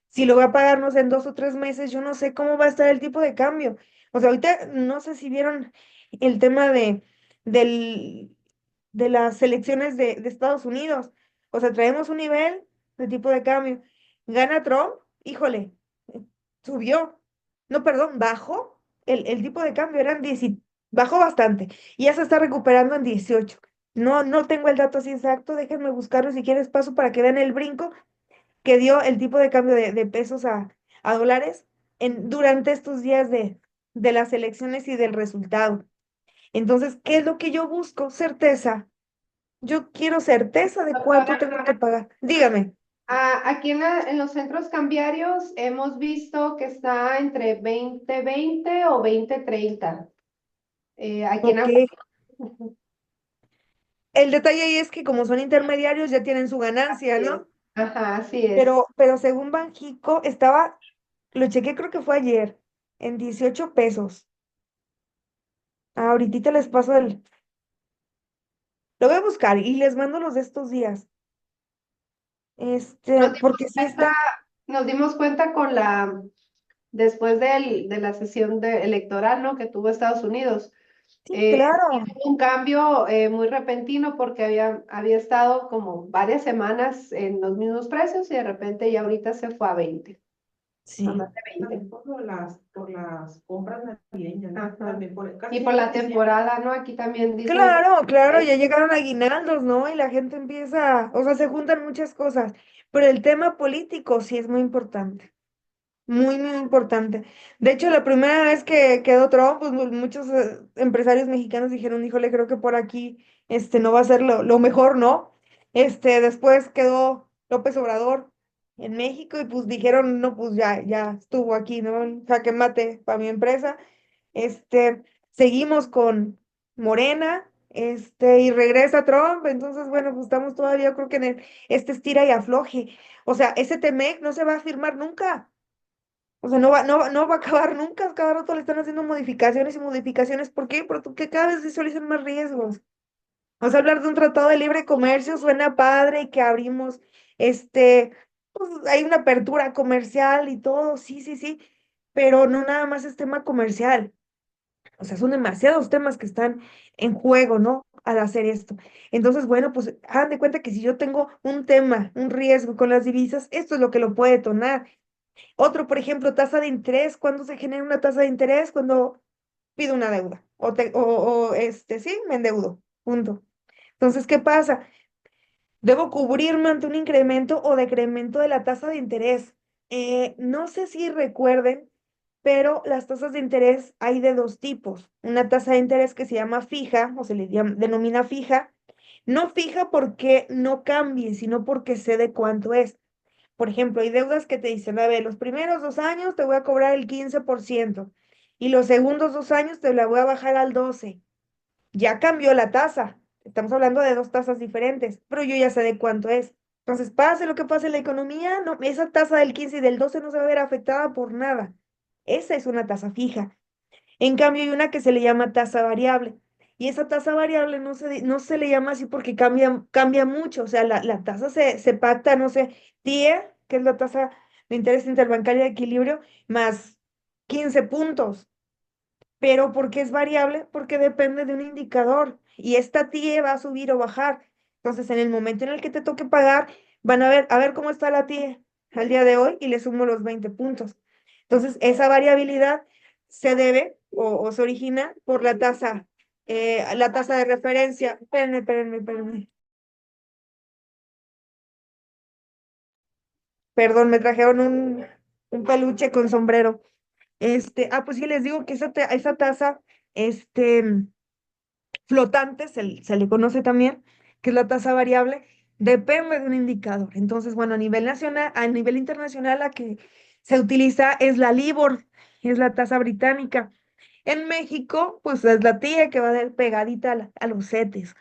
si lo va a pagarnos en 2 o 3 meses, yo no sé cómo va a estar el tipo de cambio. O sea, ahorita no sé si vieron el tema del, de las elecciones de Estados Unidos. O sea, traemos un nivel de tipo de cambio. Gana Trump, híjole, subió. No, perdón, bajó. El tipo de cambio eran 10, bajó bastante y ya se está recuperando en 18. No, no tengo el dato así exacto, déjenme buscarlo si quieres paso para que vean el brinco que dio el tipo de cambio de pesos a dólares durante estos días de las elecciones y del resultado. Entonces, ¿qué es lo que yo busco? Certeza. Yo quiero certeza de cuánto tengo que pagar. Dígame. Aquí en los centros cambiarios hemos visto que está entre 20-20 o 20-30. Aquí en Ok. Aguascalientes. El detalle ahí es que como son intermediarios ya tienen su ganancia, Así es. ¿no? Ajá, así es. Pero según Banjico estaba, lo chequé creo que fue ayer, en 18 pesos. Ahorita les paso lo voy a buscar y les mando los de estos días. Nos dimos Porque sí cuenta, está. nos dimos cuenta después de la sesión electoral, ¿no? Que tuvo Estados Unidos. Sí, claro. Hubo un cambio muy repentino porque había estado como varias semanas en los mismos precios y de repente ya ahorita se fue a 20, a Sí. más de 20. También por las compras navideñas, ¿no? Ajá. También Y casi por la siempre diciembre. temporada, ¿no? Aquí también dicen que Claro, claro, ya llegaron aguinaldos, ¿no? Y la gente empieza, o sea, se juntan muchas cosas, pero el tema político sí es muy importante, muy, muy importante. De hecho, la primera vez que quedó Trump, pues muchos empresarios mexicanos dijeron, híjole, creo que por aquí, no va a ser lo mejor, ¿no? Después quedó López Obrador en México y pues dijeron, no, pues ya estuvo aquí, ¿no? Jaque mate para mi empresa. Seguimos con Morena, y regresa Trump, entonces, bueno, pues estamos todavía, creo que en estira y afloje. O sea, ese Temec no se va a firmar nunca. O sea, no va a acabar nunca, cada rato le están haciendo modificaciones y modificaciones. ¿Por qué? Porque cada vez visualizan más riesgos. Vamos a hablar de un tratado de libre comercio, suena padre y que abrimos, pues hay una apertura comercial y todo, sí, sí, sí, pero no nada más es tema comercial. O sea, son demasiados temas que están en juego, ¿no? Al hacer esto. Entonces, bueno, pues hagan de cuenta que si yo tengo un tema, un riesgo con las divisas, esto es lo que lo puede detonar. Otro, por ejemplo, tasa de interés. ¿Cuándo se genera una tasa de interés? Cuando pido una deuda. Sí, me endeudo. Punto. Entonces, ¿qué pasa? Debo cubrirme ante un incremento o decremento de la tasa de interés. No sé si recuerden, pero las tasas de interés hay de dos tipos. Una tasa de interés que se llama fija o se le denomina fija. No fija porque no cambie, sino porque sé de cuánto es. Por ejemplo, hay deudas que te dicen, a ver, los primeros 2 años te voy a cobrar el 15% y los segundos 2 años te la voy a bajar al 12%. Ya cambió la tasa. Estamos hablando de dos tasas diferentes, pero yo ya sé de cuánto es. Entonces, pase lo que pase en la economía, no, esa tasa del 15 y del 12 no se va a ver afectada por nada. Esa es una tasa fija. En cambio, hay una que se le llama tasa variable. Y esa tasa variable no se le llama así porque cambia mucho. O sea, la tasa se pacta, no sé, TIE, que es la tasa de interés interbancaria de equilibrio, más 15 puntos. Pero ¿por qué es variable? Porque depende de un indicador y esta TIE va a subir o bajar. Entonces, en el momento en el que te toque pagar, van a ver cómo está la TIE al día de hoy y le sumo los 20 puntos. Entonces, esa variabilidad se debe o se origina por la tasa de referencia. Espérenme, espérenme, espérenme. Perdón, me trajeron un peluche con sombrero. Pues sí, les digo que esa tasa, este flotante, se le conoce también, que es la tasa variable, depende de un indicador. Entonces, bueno, a nivel nacional, a nivel internacional, la que se utiliza es la LIBOR, es la tasa británica. En México, pues es la TIE que va a ir pegadita a los CETES.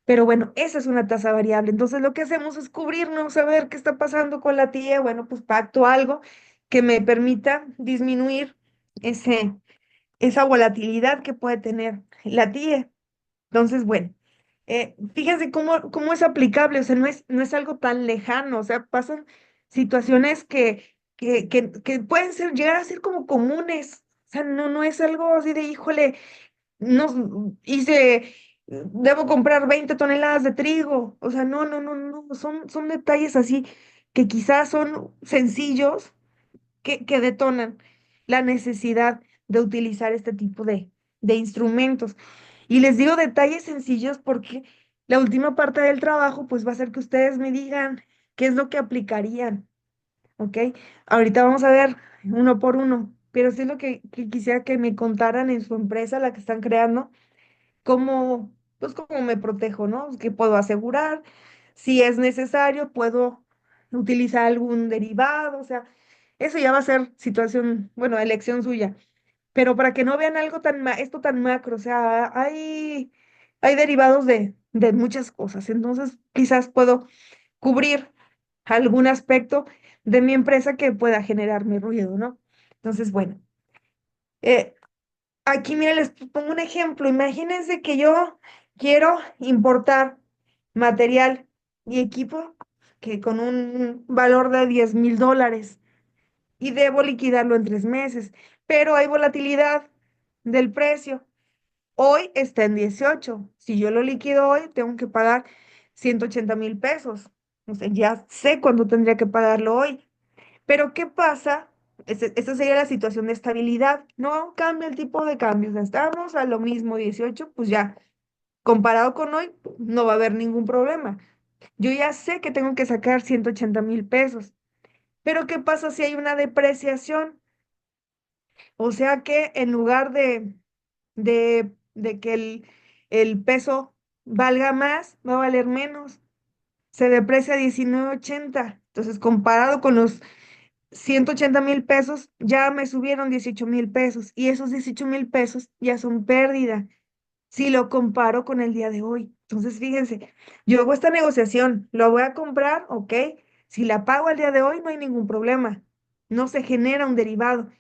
Pero bueno, esa es una tasa variable. Entonces, lo que hacemos es cubrirnos, saber qué está pasando con la TIE. Bueno, pues pacto algo que me permita disminuir ese, esa volatilidad que puede tener la TIE. Entonces, bueno, fíjense cómo es aplicable, o sea, no es algo tan lejano, o sea, pasan situaciones que pueden ser, llegar a ser como comunes, o sea, no es algo así de, híjole, no hice, debo comprar 20 toneladas de trigo, o sea, no, son detalles así que quizás son sencillos que detonan la necesidad de utilizar este tipo de instrumentos. Y les digo detalles sencillos porque la última parte del trabajo pues va a ser que ustedes me digan qué es lo que aplicarían, ¿ok? Ahorita vamos a ver uno por uno, pero sí es lo que quisiera que me contaran en su empresa, la que están creando, cómo, pues cómo me protejo, ¿no? ¿Qué puedo asegurar? Si es necesario, puedo utilizar algún derivado, o sea, eso ya va a ser situación, bueno, elección suya. Pero para que no vean algo esto tan macro, o sea, hay derivados de muchas cosas. Entonces, quizás puedo cubrir algún aspecto de mi empresa que pueda generarme ruido, ¿no? Entonces, bueno, eh, aquí, miren, les pongo un ejemplo. Imagínense que yo quiero importar material y equipo que con un valor de $10,000 y debo liquidarlo en 3 meses, pero hay volatilidad del precio. Hoy está en 18. Si yo lo liquido hoy, tengo que pagar 180,000 pesos. O sea, ya sé cuándo tendría que pagarlo hoy. Pero ¿qué pasa? Esta sería la situación de estabilidad. No cambia el tipo de cambio. O sea, estamos a lo mismo 18, pues ya, comparado con hoy, no va a haber ningún problema. Yo ya sé que tengo que sacar 180,000 pesos. Pero ¿qué pasa si hay una depreciación? O sea que en lugar de que el peso valga más, va a valer menos. Se deprecia a 19.80. Entonces, comparado con los 180,000 pesos, ya me subieron 18,000 pesos. Y esos 18,000 pesos ya son pérdida si lo comparo con el día de hoy. Entonces, fíjense, yo hago esta negociación, lo voy a comprar, ok. Si la pago el día de hoy, no hay ningún problema. No se genera un derivado.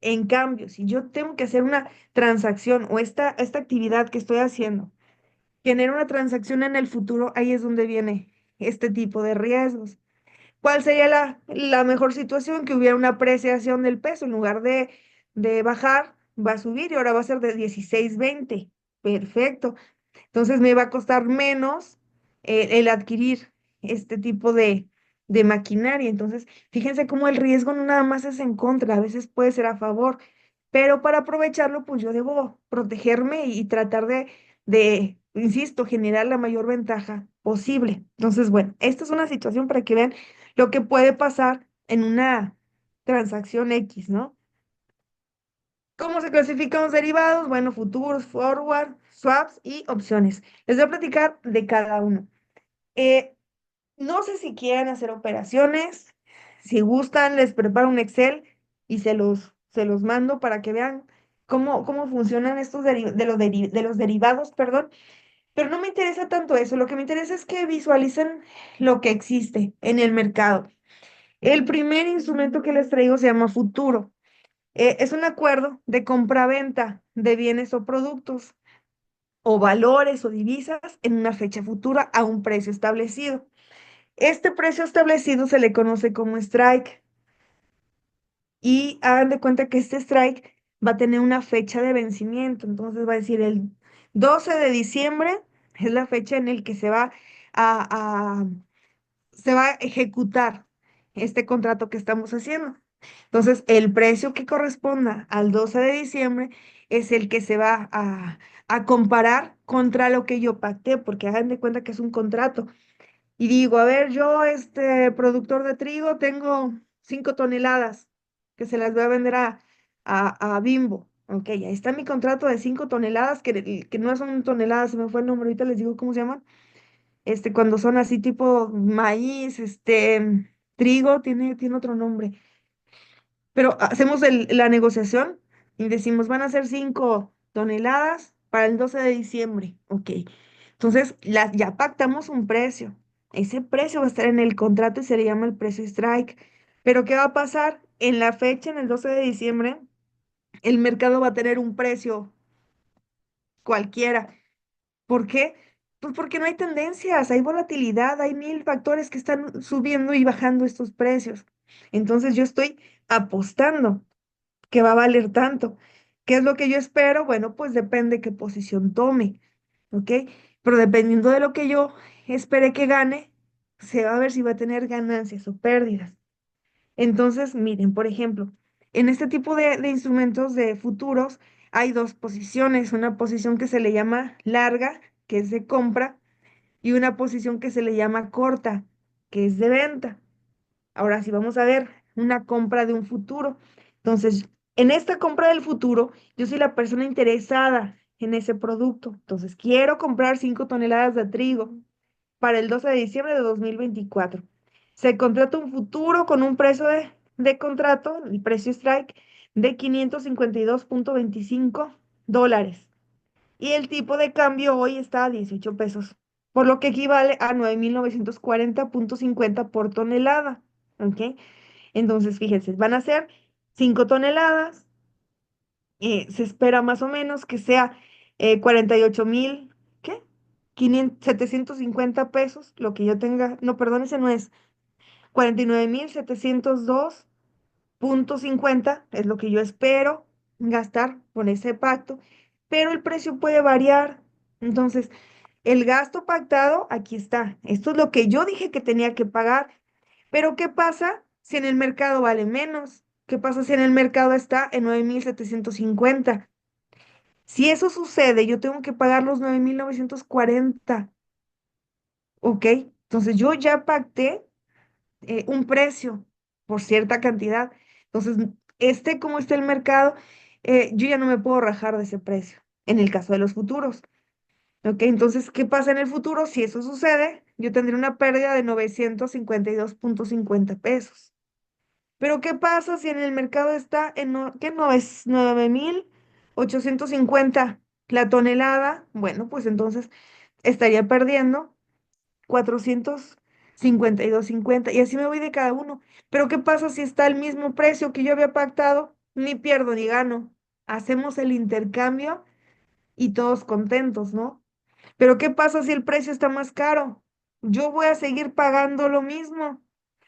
En cambio, si yo tengo que hacer una transacción o esta actividad que estoy haciendo, genera una transacción en el futuro, ahí es donde viene este tipo de riesgos. ¿Cuál sería la mejor situación? Que hubiera una apreciación del peso, en lugar de bajar, va a subir y ahora va a ser de 16.20. Perfecto. Entonces me va a costar menos el adquirir este tipo de maquinaria. Entonces, fíjense cómo el riesgo no nada más es en contra, a veces puede ser a favor, pero para aprovecharlo, pues yo debo protegerme y tratar insisto, generar la mayor ventaja posible. Entonces, bueno, esta es una situación para que vean lo que puede pasar en una transacción X, ¿no? ¿Cómo se clasifican los derivados? Bueno, futuros, forward, swaps y opciones. Les voy a platicar de cada uno. Eh, no sé si quieren hacer operaciones. Si gustan, les preparo un Excel y se los mando para que vean cómo funcionan estos de los derivados, perdón. Pero no me interesa tanto eso. Lo que me interesa es que visualicen lo que existe en el mercado. El primer instrumento que les traigo se llama futuro. Es un acuerdo de compra-venta de bienes o productos o valores o divisas en una fecha futura a un precio establecido. Este precio establecido se le conoce como strike y hagan de cuenta que este strike va a tener una fecha de vencimiento. Entonces va a decir el 12 de diciembre es la fecha en el que a, a- se va a ejecutar este contrato que estamos haciendo. Entonces, el precio que corresponda al 12 de diciembre es el que se va a comparar contra lo que yo pacté, porque hagan de cuenta que es un contrato. Y digo, a ver, yo, este productor de trigo, tengo 5 toneladas que se las voy a vender a Bimbo. Ok, ahí está mi contrato de 5 toneladas, que no son toneladas, se me fue el nombre, ahorita les digo cómo se llaman. Cuando son así tipo maíz, trigo, tiene otro nombre. Pero hacemos la negociación y decimos, van a ser 5 toneladas para el 12 de diciembre. Ok. Entonces, ya pactamos un precio. Ese precio va a estar en el contrato y se le llama el precio strike. Pero ¿qué va a pasar? en la fecha, en el 12 de diciembre, el mercado va a tener un precio cualquiera. ¿Por qué? Pues porque no hay tendencias, hay volatilidad, hay mil factores que están subiendo y bajando estos precios. Entonces yo estoy apostando que va a valer tanto. ¿Qué es lo que yo espero? Bueno, pues depende qué posición tome, ¿ok? Pero dependiendo de lo que yo espere que gane, se va a ver si va a tener ganancias o pérdidas. Entonces, miren, por ejemplo, en este tipo de instrumentos de futuros hay dos posiciones, una posición que se le llama larga, que es de compra, y una posición que se le llama corta, que es de venta. Ahora sí, vamos a ver una compra de un futuro. Entonces, en esta compra del futuro, yo soy la persona interesada en ese producto. Entonces, quiero comprar 5 toneladas de trigo para el 12 de diciembre de 2024. Se contrata un futuro con un precio de contrato, el precio strike, de 552.25 dólares. Y el tipo de cambio hoy está a 18 pesos, por lo que equivale a 9.940.50 por tonelada. ¿Ok? Entonces, fíjense, van a ser 5 toneladas. Se espera más o menos que sea 48.000, ¿qué? 750 pesos, lo que yo tenga, no, perdón, ese no es, 49.702.50 es lo que yo espero gastar con ese pacto, pero el precio puede variar. Entonces, el gasto pactado, aquí está. Esto es lo que yo dije que tenía que pagar. Pero ¿qué pasa si en el mercado vale menos? ¿Qué pasa si en el mercado está en 9.750? Si eso sucede, yo tengo que pagar los 9.940, ¿ok? Entonces yo ya pacté un precio por cierta cantidad. Entonces, como está el mercado, yo ya no me puedo rajar de ese precio en el caso de los futuros. ¿Ok? Entonces, ¿qué pasa en el futuro? Si eso sucede, yo tendré una pérdida de 952.50 pesos. Pero ¿qué pasa si en el mercado está en, ¿qué no es? 9.850 la tonelada. Bueno, pues entonces estaría perdiendo 452.50 y así me voy de cada uno. Pero ¿qué pasa si está al mismo precio que yo había pactado? Ni pierdo ni gano. Hacemos el intercambio y todos contentos, ¿no? Pero ¿qué pasa si el precio está más caro? Yo voy a seguir pagando lo mismo.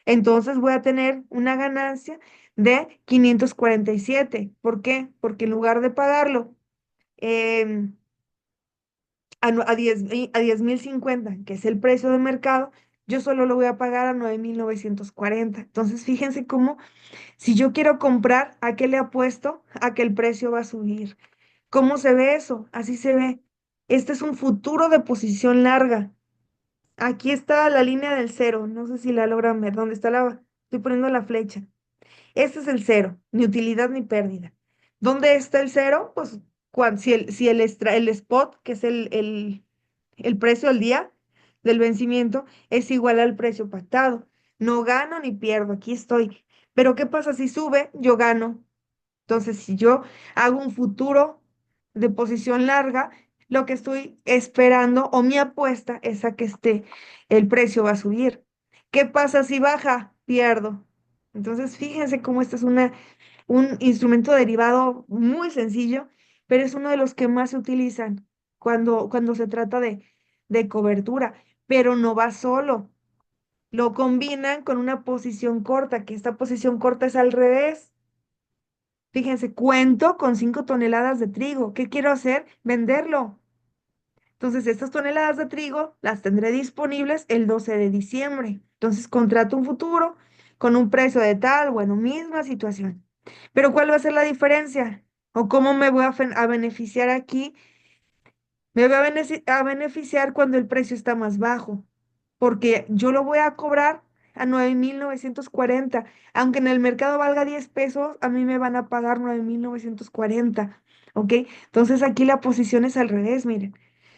Entonces voy a tener una ganancia de 547. ¿Por qué? Porque en lugar de pagarlo em, a 10.050, que es el precio de mercado, yo solo lo voy a pagar a 9.940. Entonces fíjense cómo, si yo quiero comprar, ¿a qué le apuesto? A que el precio va a subir. ¿Cómo se ve eso? Así se ve. Este es un futuro de posición larga. Aquí está la línea del cero. No sé si la logran ver. ¿Dónde está la? Estoy poniendo la flecha. Este es el cero, ni utilidad ni pérdida. ¿Dónde está el cero? Pues si el spot, que es el precio al día del vencimiento, es igual al precio pactado. No gano ni pierdo, aquí estoy. Pero ¿qué pasa si sube? Yo gano. Entonces, si yo hago un futuro de posición larga, lo que estoy esperando o mi apuesta es a que el precio va a subir. ¿Qué pasa si baja? Pierdo. Entonces, fíjense cómo este es un instrumento derivado muy sencillo, pero es uno de los que más se utilizan cuando se trata de cobertura, pero no va solo. Lo combinan con una posición corta, que esta posición corta es al revés. Fíjense, cuento con 5 toneladas de trigo. ¿Qué quiero hacer? Venderlo. Entonces, estas toneladas de trigo las tendré disponibles el 12 de diciembre. Entonces, contrato un futuro con un precio de tal, bueno, misma situación. Pero ¿cuál va a ser la diferencia? ¿O cómo me voy a beneficiar aquí? Me voy a beneficiar cuando el precio está más bajo, porque yo lo voy a cobrar a 9.940. Aunque en el mercado valga 10 pesos, a mí me van a pagar 9.940. ¿Ok? Entonces aquí la posición es al revés, miren.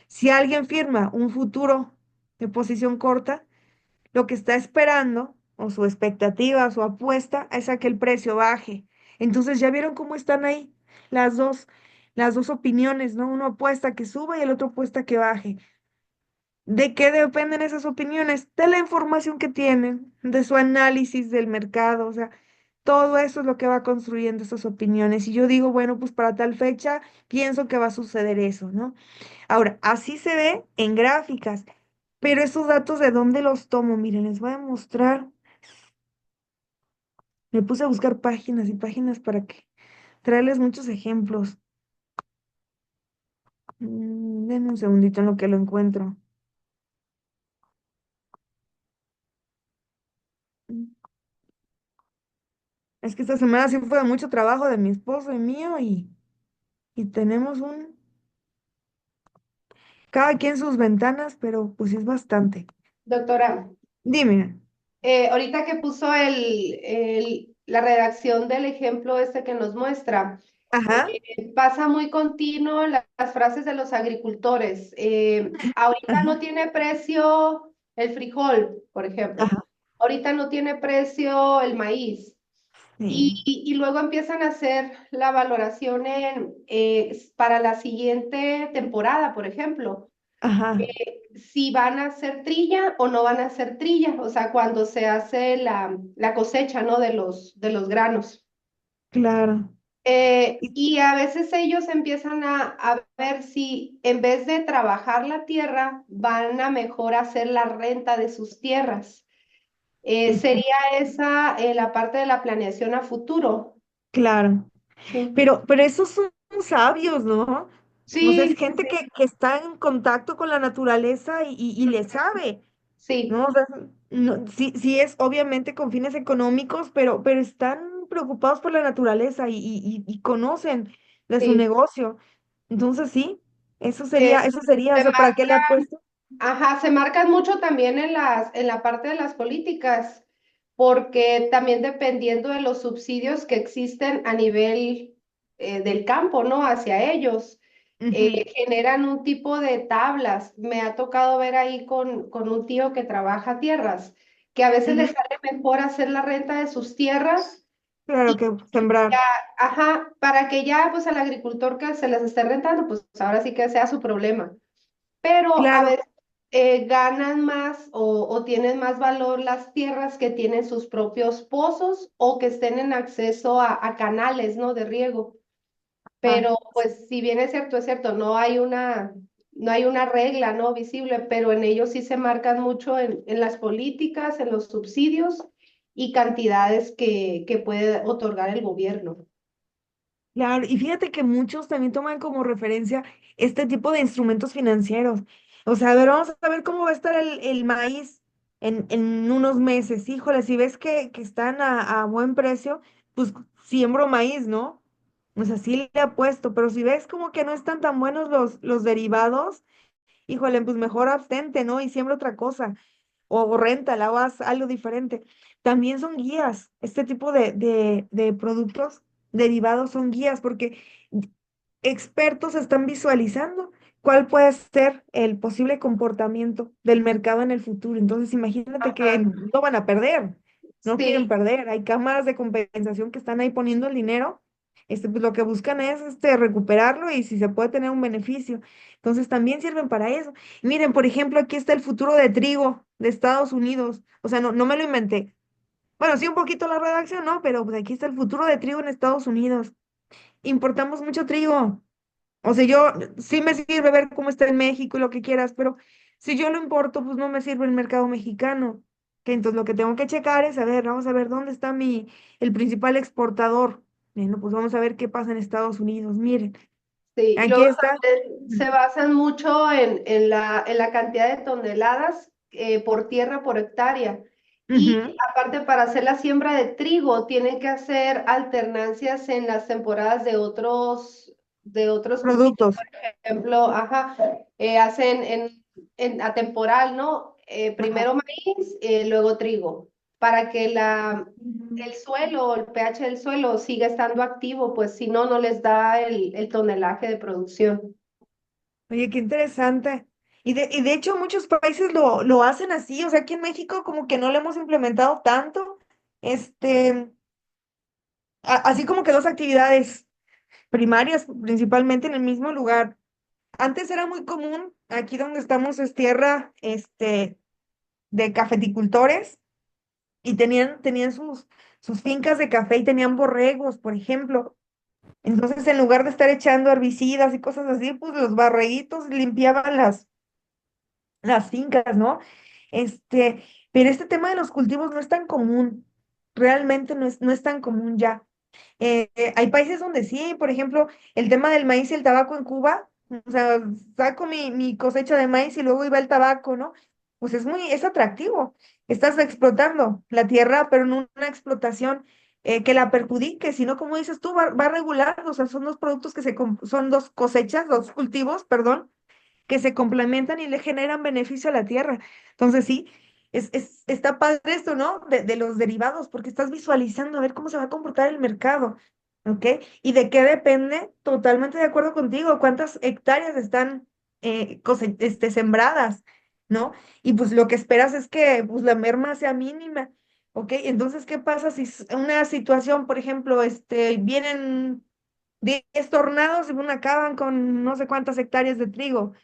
Si alguien firma un futuro de posición corta, lo que está esperando, o su expectativa, su apuesta, es a que el precio baje. Entonces, ¿ya vieron cómo están ahí las dos, las dos opiniones, ¿no? Uno apuesta que suba y el otro apuesta que baje. ¿De qué dependen esas opiniones? De la información que tienen, de su análisis del mercado. O sea, Todo eso es lo que va construyendo esas opiniones. Y yo digo, bueno, pues para tal fecha pienso que va a suceder eso, ¿no? Ahora, así se ve en gráficas, pero esos datos ¿de dónde los tomo? Miren, les voy a mostrar. Me puse a buscar páginas y páginas para que traerles muchos ejemplos. Denme un segundito en lo que lo encuentro. Mm, Es que esta semana sí fue de mucho trabajo de mi esposo y mío y tenemos cada quien sus ventanas, pero pues sí es bastante. Doctora, Dime. ahorita que puso la redacción del ejemplo este que nos muestra, Ajá, pasa muy continuo las frases de los agricultores. Ahorita ajá, no tiene precio el frijol, por ejemplo. ajá, Ahorita no tiene precio el maíz. Y, sí, y luego empiezan a hacer la valoración para la siguiente temporada, por ejemplo, ajá, si van a hacer trilla o no van a hacer trilla, o sea, cuando se hace la cosecha, ¿no? De los granos. claro. Y- Y a veces ellos empiezan a ver si en vez de trabajar la tierra, van a mejor hacer la renta de sus tierras. ujú, Sería esa la parte de la planeación a futuro. claro. Sí, Pero esos son sabios, ¿no? O sea, es sí, sí, gente que está en contacto con la naturaleza y le sabe, sí, ¿no? O sea, no, sí, sí es obviamente con fines económicos, pero están preocupados por la naturaleza y conocen de su sí. negocio. Entonces, sí, Eh, eso sería, o se sea, ¿para qué le marca apuesto? Ajá, se marcan mucho también en la parte de las políticas, porque también dependiendo de los subsidios que existen a nivel del campo, ¿no? Hacia ellos, Ujú, generan un tipo de tablas. Me ha tocado ver ahí con un tío que trabaja tierras, que a veces les ujú, sale mejor hacer la renta de sus tierras claro y que sembrar, ya, ajá, para que ya pues al agricultor que se las esté rentando, pues ahora sí que sea su problema, pero a claro. veces ganan más o tienen más valor las tierras que tienen sus propios pozos o que estén en acceso a canales, ¿no? De riego. Ah, Pero pues si bien es cierto, no hay una regla, ¿no? Visible, pero en ellos sí se marcan mucho en las políticas, en los subsidios y cantidades que puede otorgar el gobierno. claro, y fíjate que muchos también toman como referencia este tipo de instrumentos financieros. O sea, a ver, vamos a ver cómo va a estar el maíz en unos meses. Híjole, si ves que están a buen precio, pues siembro maíz, ¿no? O sea, sí le apuesto, pero si ves como que no están tan buenos los derivados, híjole, pues mejor abstente, ¿no? Y siembra otra cosa. O réntala o haz algo diferente. También son guías. Este tipo de productos derivados son guías porque expertos están visualizando cuál puede ser el posible comportamiento del mercado en el futuro. Entonces, imagínate que Ajá. no van a perder, no quieren Sí, perder. Hay cámaras de compensación que están ahí poniendo el dinero. Pues lo que buscan es recuperarlo y si se puede tener un beneficio. Entonces, también sirven para eso. Miren, por ejemplo, aquí está el futuro de trigo de Estados Unidos. O sea, no me lo inventé. Bueno, sí un poquito la redacción, ¿no? Pero pues aquí está el futuro de trigo en Estados Unidos. Importamos mucho trigo. O sea, yo sí me sirve ver cómo está en México y lo que quieras, pero si yo lo importo, pues no me sirve el mercado mexicano. Que entonces lo que tengo que checar es, a ver, vamos a ver dónde está el principal exportador. Bueno, pues vamos a ver qué pasa en Estados Unidos. Miren, sí, y aquí luego está. también se basan mucho en la cantidad de toneladas por tierra por hectárea. Y Ujú, aparte, para hacer la siembra de trigo, tienen que hacer alternancias en las temporadas de otros cultivos. productos. Por ejemplo, ajá, hacen en atemporal, ¿no? Ajá. Primero maíz, luego trigo, para que Ujú. el suelo, el pH del suelo siga estando activo, pues si no, no les da el tonelaje de producción. Oye, qué interesante. Y de hecho muchos países lo hacen así. O sea, aquí en México como que no lo hemos implementado tanto. Este, así como que dos actividades primarias, principalmente en el mismo lugar. Antes era muy común, aquí donde estamos es tierra, de cafeticultores y tenían sus fincas de café y tenían borregos, por ejemplo. Entonces, en lugar de estar echando herbicidas y cosas así, pues los borreguitos limpiaban las fincas, ¿no? Este, pero este tema de los cultivos no es tan común, realmente no es tan común ya. Hay países donde sí, por ejemplo, el tema del maíz y el tabaco en Cuba, o sea, saco mi cosecha de maíz y luego iba el tabaco, ¿no? Pues es atractivo. Estás explotando la tierra, pero no una explotación que la perjudique, sino como dices tú, va a regular, o sea, son dos productos son dos cosechas, dos cultivos, perdón, que se complementan y le generan beneficio a la tierra. Entonces, sí, está padre esto, ¿no? De los derivados, porque estás visualizando a ver cómo se va a comportar el mercado, ¿ok? ¿Y de qué depende? Totalmente de acuerdo contigo, cuántas hectáreas están sembradas, ¿no? Y pues lo que esperas es que pues, la merma sea mínima, ¿ok? Entonces, ¿qué pasa si es una situación, por ejemplo, vienen 10 tornados y bueno, acaban con no sé cuántas hectáreas de trigo?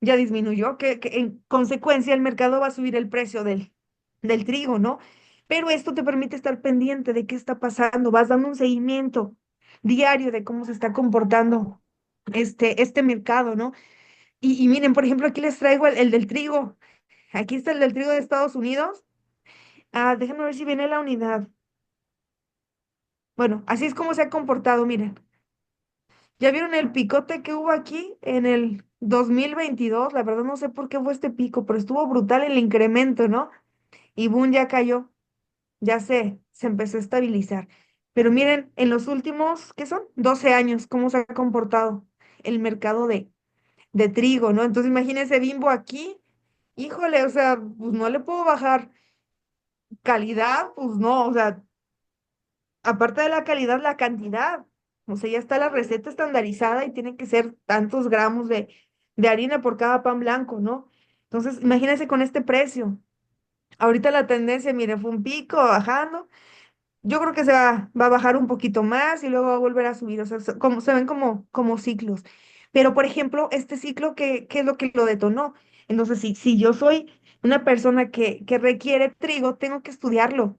Ya disminuyó, que en consecuencia el mercado va a subir el precio del trigo, ¿no? Pero esto te permite estar pendiente de qué está pasando, vas dando un seguimiento diario de cómo se está comportando este mercado, ¿no? Y miren, por ejemplo, aquí les traigo el del trigo. Aquí está el del trigo de Estados Unidos. Ah, déjenme ver si viene la unidad. Bueno, así es como se ha comportado, miren. ¿Ya vieron el picote que hubo aquí en el 2022? La verdad no sé por qué fue este pico, pero estuvo brutal el incremento, ¿no? Y boom, ya cayó, ya se empezó a estabilizar. Pero miren, en los últimos, ¿qué son? 12 años, cómo se ha comportado el mercado de trigo, ¿no? Entonces imagínense Bimbo aquí, híjole, o sea, pues no le puedo bajar calidad, pues no, o sea, aparte de la calidad, la cantidad. O sea, ya está la receta estandarizada y tiene que ser tantos gramos de harina por cada pan blanco, ¿no? Entonces, imagínense con este precio. Ahorita la tendencia, mire, fue un pico bajando. Yo creo que va a bajar un poquito más y luego va a volver a subir. O sea, se ven como ciclos. Pero, por ejemplo, este ciclo, ¿qué es lo que lo detonó? Entonces, si yo soy una persona que requiere trigo, tengo que estudiarlo.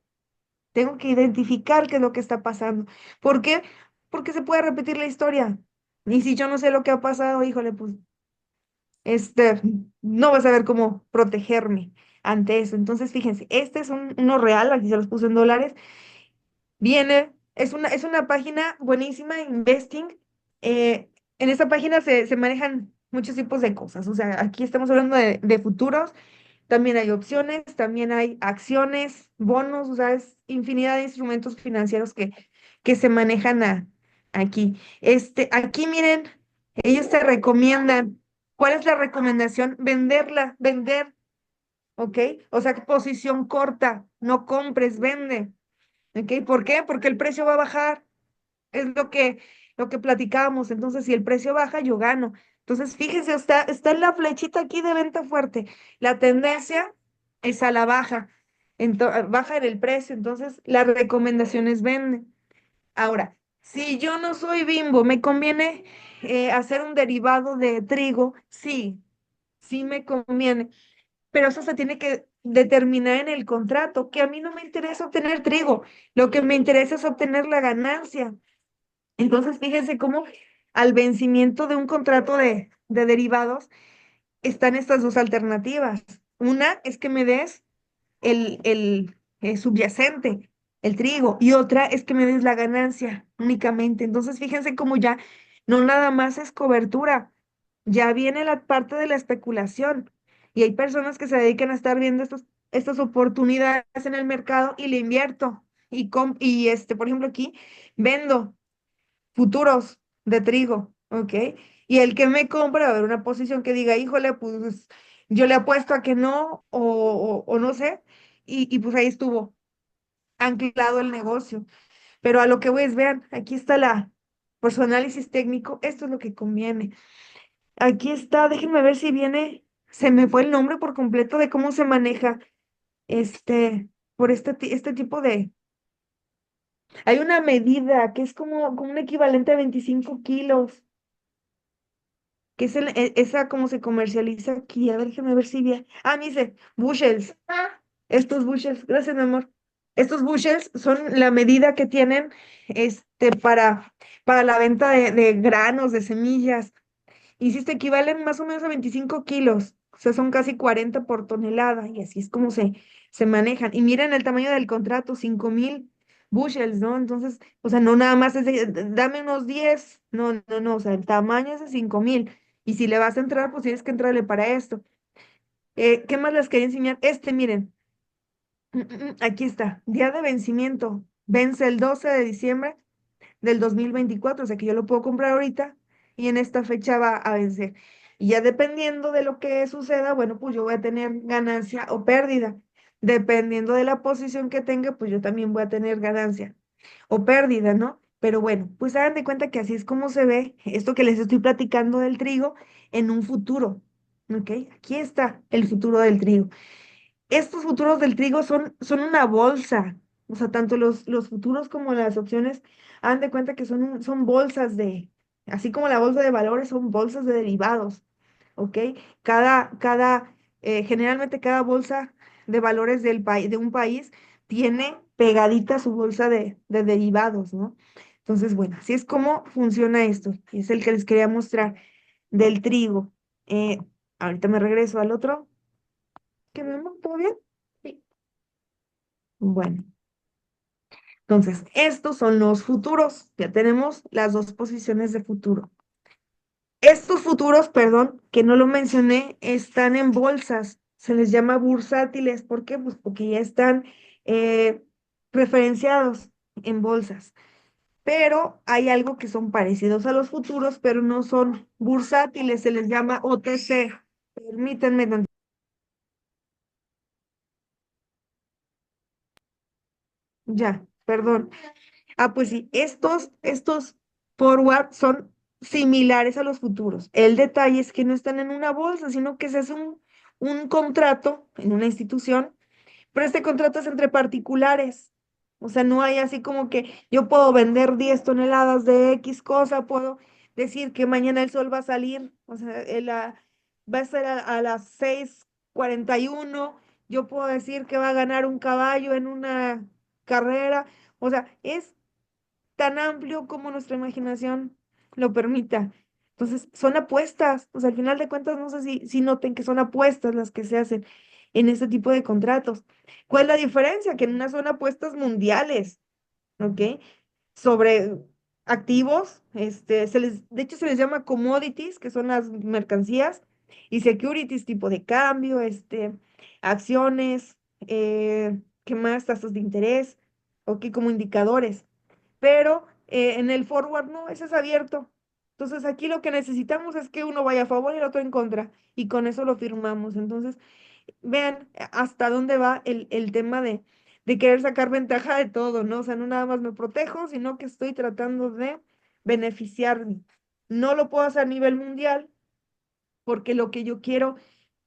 Tengo que identificar qué es lo que está pasando. ¿Por qué? Porque se puede repetir la historia. Y si yo no sé lo que ha pasado, híjole, pues no vas a saber cómo protegerme ante eso. Entonces, fíjense, este es uno real, aquí se los puse en dólares. Es una página buenísima, Investing. En esta página se manejan muchos tipos de cosas. O sea, aquí estamos hablando de futuros, también hay opciones, también hay acciones, bonos, o sea, es infinidad de instrumentos financieros que se manejan aquí. Aquí miren, ellos te recomiendan, ¿cuál es la recomendación? Venderla, vender, ¿ok? O sea, posición corta, no compres, vende, ¿ok? ¿Por qué? Porque el precio va a bajar, es lo que platicábamos. Entonces, si el precio baja, yo gano. Entonces, fíjense, está en la flechita aquí de venta fuerte. La tendencia es a la baja. Baja en el precio. Entonces, la recomendación es vende. Ahora, si yo no soy Bimbo, ¿me conviene hacer un derivado de trigo? Sí, sí me conviene. Pero eso se tiene que determinar en el contrato, que a mí no me interesa obtener trigo. Lo que me interesa es obtener la ganancia. Entonces, fíjense cómo al vencimiento de un contrato de derivados están estas dos alternativas. Una es que me des el subyacente, el trigo, y otra es que me des la ganancia únicamente. Entonces, fíjense cómo ya no nada más es cobertura, ya viene la parte de la especulación. Y hay personas que se dedican a estar viendo estas oportunidades en el mercado y le invierto. Por ejemplo, aquí vendo futuros de trigo, ¿ok? Y el que me compra va a haber una posición que diga, híjole, pues yo le apuesto a que no, o no sé, y pues ahí estuvo anclado el negocio. Pero a lo que voy es, vean, aquí está por su análisis técnico, esto es lo que conviene. Aquí está, déjenme ver si viene, se me fue el nombre por completo de cómo se maneja por este tipo de. Hay una medida que es como un equivalente a 25 kilos. Que es esa como se comercializa aquí. A ver, déjame ver si bien. Ah, me dice, bushels. Estos bushels. Gracias, mi amor. Estos bushels son la medida que tienen para la venta de granos, de semillas. Y si equivalen más o menos a 25 kilos, o sea, son casi 40 por tonelada, y así es como se manejan. Y miren el tamaño del contrato, 5,000 bushels, ¿no? Entonces, o sea, no nada más es de, dame unos 10, no, no, no, o sea, el tamaño es de 5,000. Y si le vas a entrar, pues tienes que entrarle para esto. ¿Qué más les quería enseñar? Miren, aquí está, día de vencimiento, vence el 12 de diciembre del 2024, o sea que yo lo puedo comprar ahorita y en esta fecha va a vencer. Y ya dependiendo de lo que suceda, bueno, pues yo voy a tener ganancia o pérdida. Dependiendo de la posición que tenga, pues yo también voy a tener ganancia o pérdida, ¿no? Pero bueno, pues hagan de cuenta que así es como se ve esto que les estoy platicando del trigo en un futuro, ¿ok? Aquí está el futuro del trigo. Estos futuros del trigo son una bolsa, o sea, tanto los futuros como las opciones, hagan de cuenta que son bolsas así como la bolsa de valores, son bolsas de derivados, ¿ok? Generalmente cada bolsa de valores de un país tiene pegadita su bolsa de derivados, ¿no? Entonces, bueno, así es como funciona esto, y es el que les quería mostrar del trigo. Eh, Ahorita me regreso al otro. ¿Qué vemos? ¿Todo bien? Sí. Bueno, entonces, estos son los futuros. Ya tenemos las dos posiciones de futuro. Estos futuros, perdón, que no lo mencioné, están en bolsas. Se les llama bursátiles. ¿Por qué? Pues porque ya están eh, referenciados en bolsas. Pero hay algo que son parecidos a los futuros, pero no son bursátiles. Se les llama OTC. Permítanme ya, perdón. Ah, pues sí, estos forward son similares a los futuros. El detalle es que no están en una bolsa, sino que se hace un contrato en una institución, pero este contrato es entre particulares. O sea, no hay así como que yo puedo vender 10 toneladas de X cosa, puedo decir que mañana el sol va a salir, o sea, va a ser a las 6:41. Yo puedo decir que va a ganar un caballo en una carrera. O sea, es tan amplio como nuestra imaginación lo permita. Entonces, son apuestas. O sea, al final de cuentas, no sé si noten que son apuestas las que se hacen en este tipo de contratos. ¿Cuál es la diferencia? Que en una son apuestas mundiales, ¿ok? Sobre activos, de hecho se les llama commodities, que son las mercancías, y securities, tipo de cambio, acciones, ¿qué más? Tasas de interés, ¿ok? Como indicadores. Pero en el forward no, ese es abierto. Entonces aquí lo que necesitamos es que uno vaya a favor y el otro en contra, y con eso lo firmamos. Entonces, vean hasta dónde va el tema de querer sacar ventaja de todo, ¿no? O sea, no nada más me protejo, sino que estoy tratando de beneficiarme. No lo puedo hacer a nivel mundial porque lo que yo quiero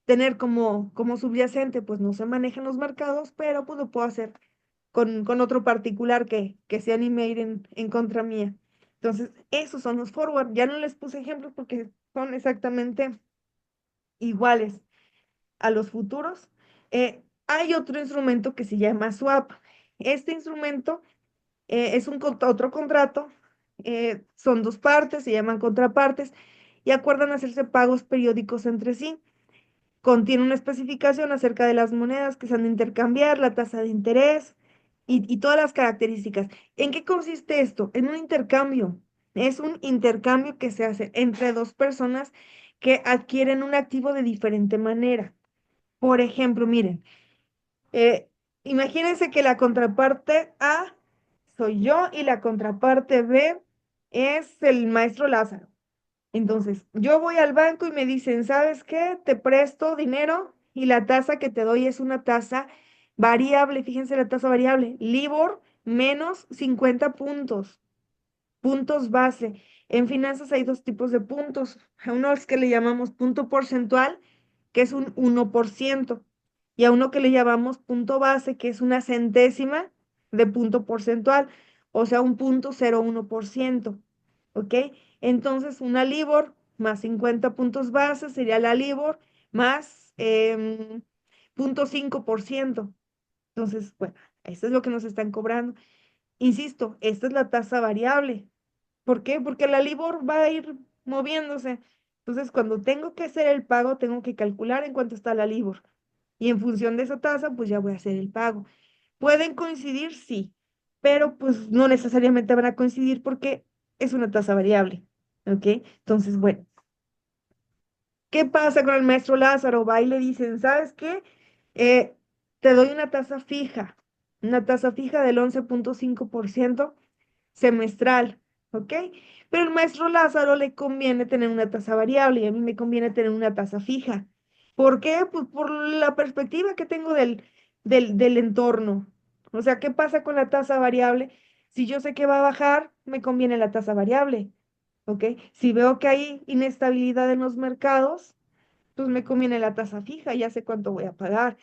tener como subyacente, pues no se maneja en los mercados, pero pues lo puedo hacer con otro particular que se anime a ir en contra mía. Entonces, esos son los forward. Ya no les puse ejemplos porque son exactamente iguales a los futuros. Hay otro instrumento que se llama swap. Este instrumento es otro contrato, son dos partes, se llaman contrapartes y acuerdan hacerse pagos periódicos entre sí. Contiene una especificación acerca de las monedas que se han de intercambiar, la tasa de interés y todas las características. ¿En qué consiste esto? En un intercambio. Es un intercambio que se hace entre dos personas que adquieren un activo de diferente manera. Por ejemplo, miren, eh, imagínense que la contraparte A soy yo y la contraparte B es el maestro Lázaro. Entonces, yo voy al banco y me dicen, ¿sabes qué? Te presto dinero y la tasa que te doy es una tasa variable. Fíjense la tasa variable, LIBOR menos 50 puntos, puntos base. En finanzas hay dos tipos de puntos. A uno es que le llamamos punto porcentual, que es un 1%, y a uno que le llamamos punto base, que es una centésima de punto porcentual, o sea, un 0,01%. ¿Ok? Entonces, una LIBOR más 50 puntos base sería la LIBOR más 0,5%. Entonces, bueno, eso es lo que nos están cobrando. Insisto, esta es la tasa variable. ¿Por qué? Porque la Libor va a ir moviéndose. Entonces, cuando tengo que hacer el pago, tengo que calcular en cuánto está la Libor. Y en función de esa tasa, pues ya voy a hacer el pago. ¿Pueden coincidir? Sí, pero pues no necesariamente van a coincidir porque es una tasa variable. ¿Ok? Entonces, bueno, ¿qué pasa con el maestro Lázaro? Va y le dicen, ¿sabes qué? Eh, te doy una tasa fija del 11,5% semestral, ¿ok? Pero el maestro Lázaro le conviene tener una tasa variable y a mí me conviene tener una tasa fija. ¿Por qué? Pues por la perspectiva que tengo del entorno. O sea, ¿qué pasa con la tasa variable? Si yo sé que va a bajar, me conviene la tasa variable, ¿ok? Si veo que hay inestabilidad en los mercados, pues me conviene la tasa fija, ya sé cuánto voy a pagar.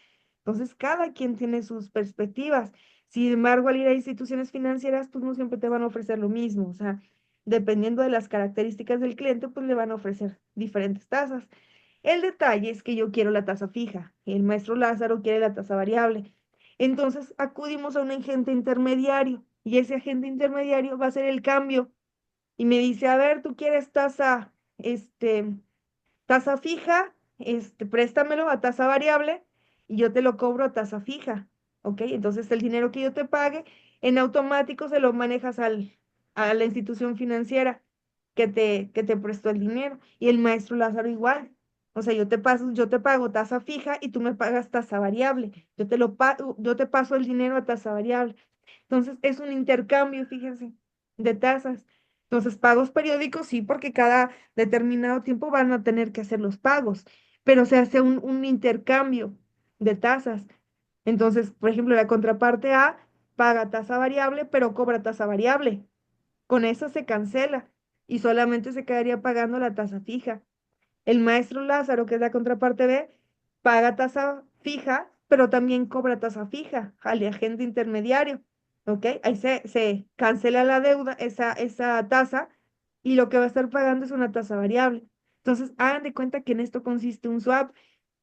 Entonces, cada quien tiene sus perspectivas. Sin embargo, al ir a instituciones financieras, pues no siempre te van a ofrecer lo mismo. O sea, dependiendo de las características del cliente, pues le van a ofrecer diferentes tasas. El detalle es que yo quiero la tasa fija y el maestro Lázaro quiere la tasa variable. Entonces, acudimos a un agente intermediario y ese agente intermediario va a hacer el cambio y me dice, a ver, tú quieres tasa fija, préstamelo a tasa variable y yo te lo cobro a tasa fija, ¿ok? Entonces el dinero que yo te pague, en automático se lo manejas a la institución financiera que te prestó el dinero. Y el maestro Lázaro igual. O sea, yo te pago tasa fija y tú me pagas tasa variable. Yo te paso el dinero a tasa variable. Entonces es un intercambio, fíjense, de tasas. Entonces, pagos periódicos, sí, porque cada determinado tiempo van a tener que hacer los pagos, pero se hace un intercambio de tasas. Entonces, por ejemplo, la contraparte A paga tasa variable, pero cobra tasa variable. Con eso se cancela y solamente se quedaría pagando la tasa fija. El maestro Lázaro, que es la contraparte B, paga tasa fija, pero también cobra tasa fija al agente intermediario. ¿Ok? Ahí se cancela la deuda, esa tasa, y lo que va a estar pagando es una tasa variable. Entonces, hagan de cuenta que en esto consiste un swap.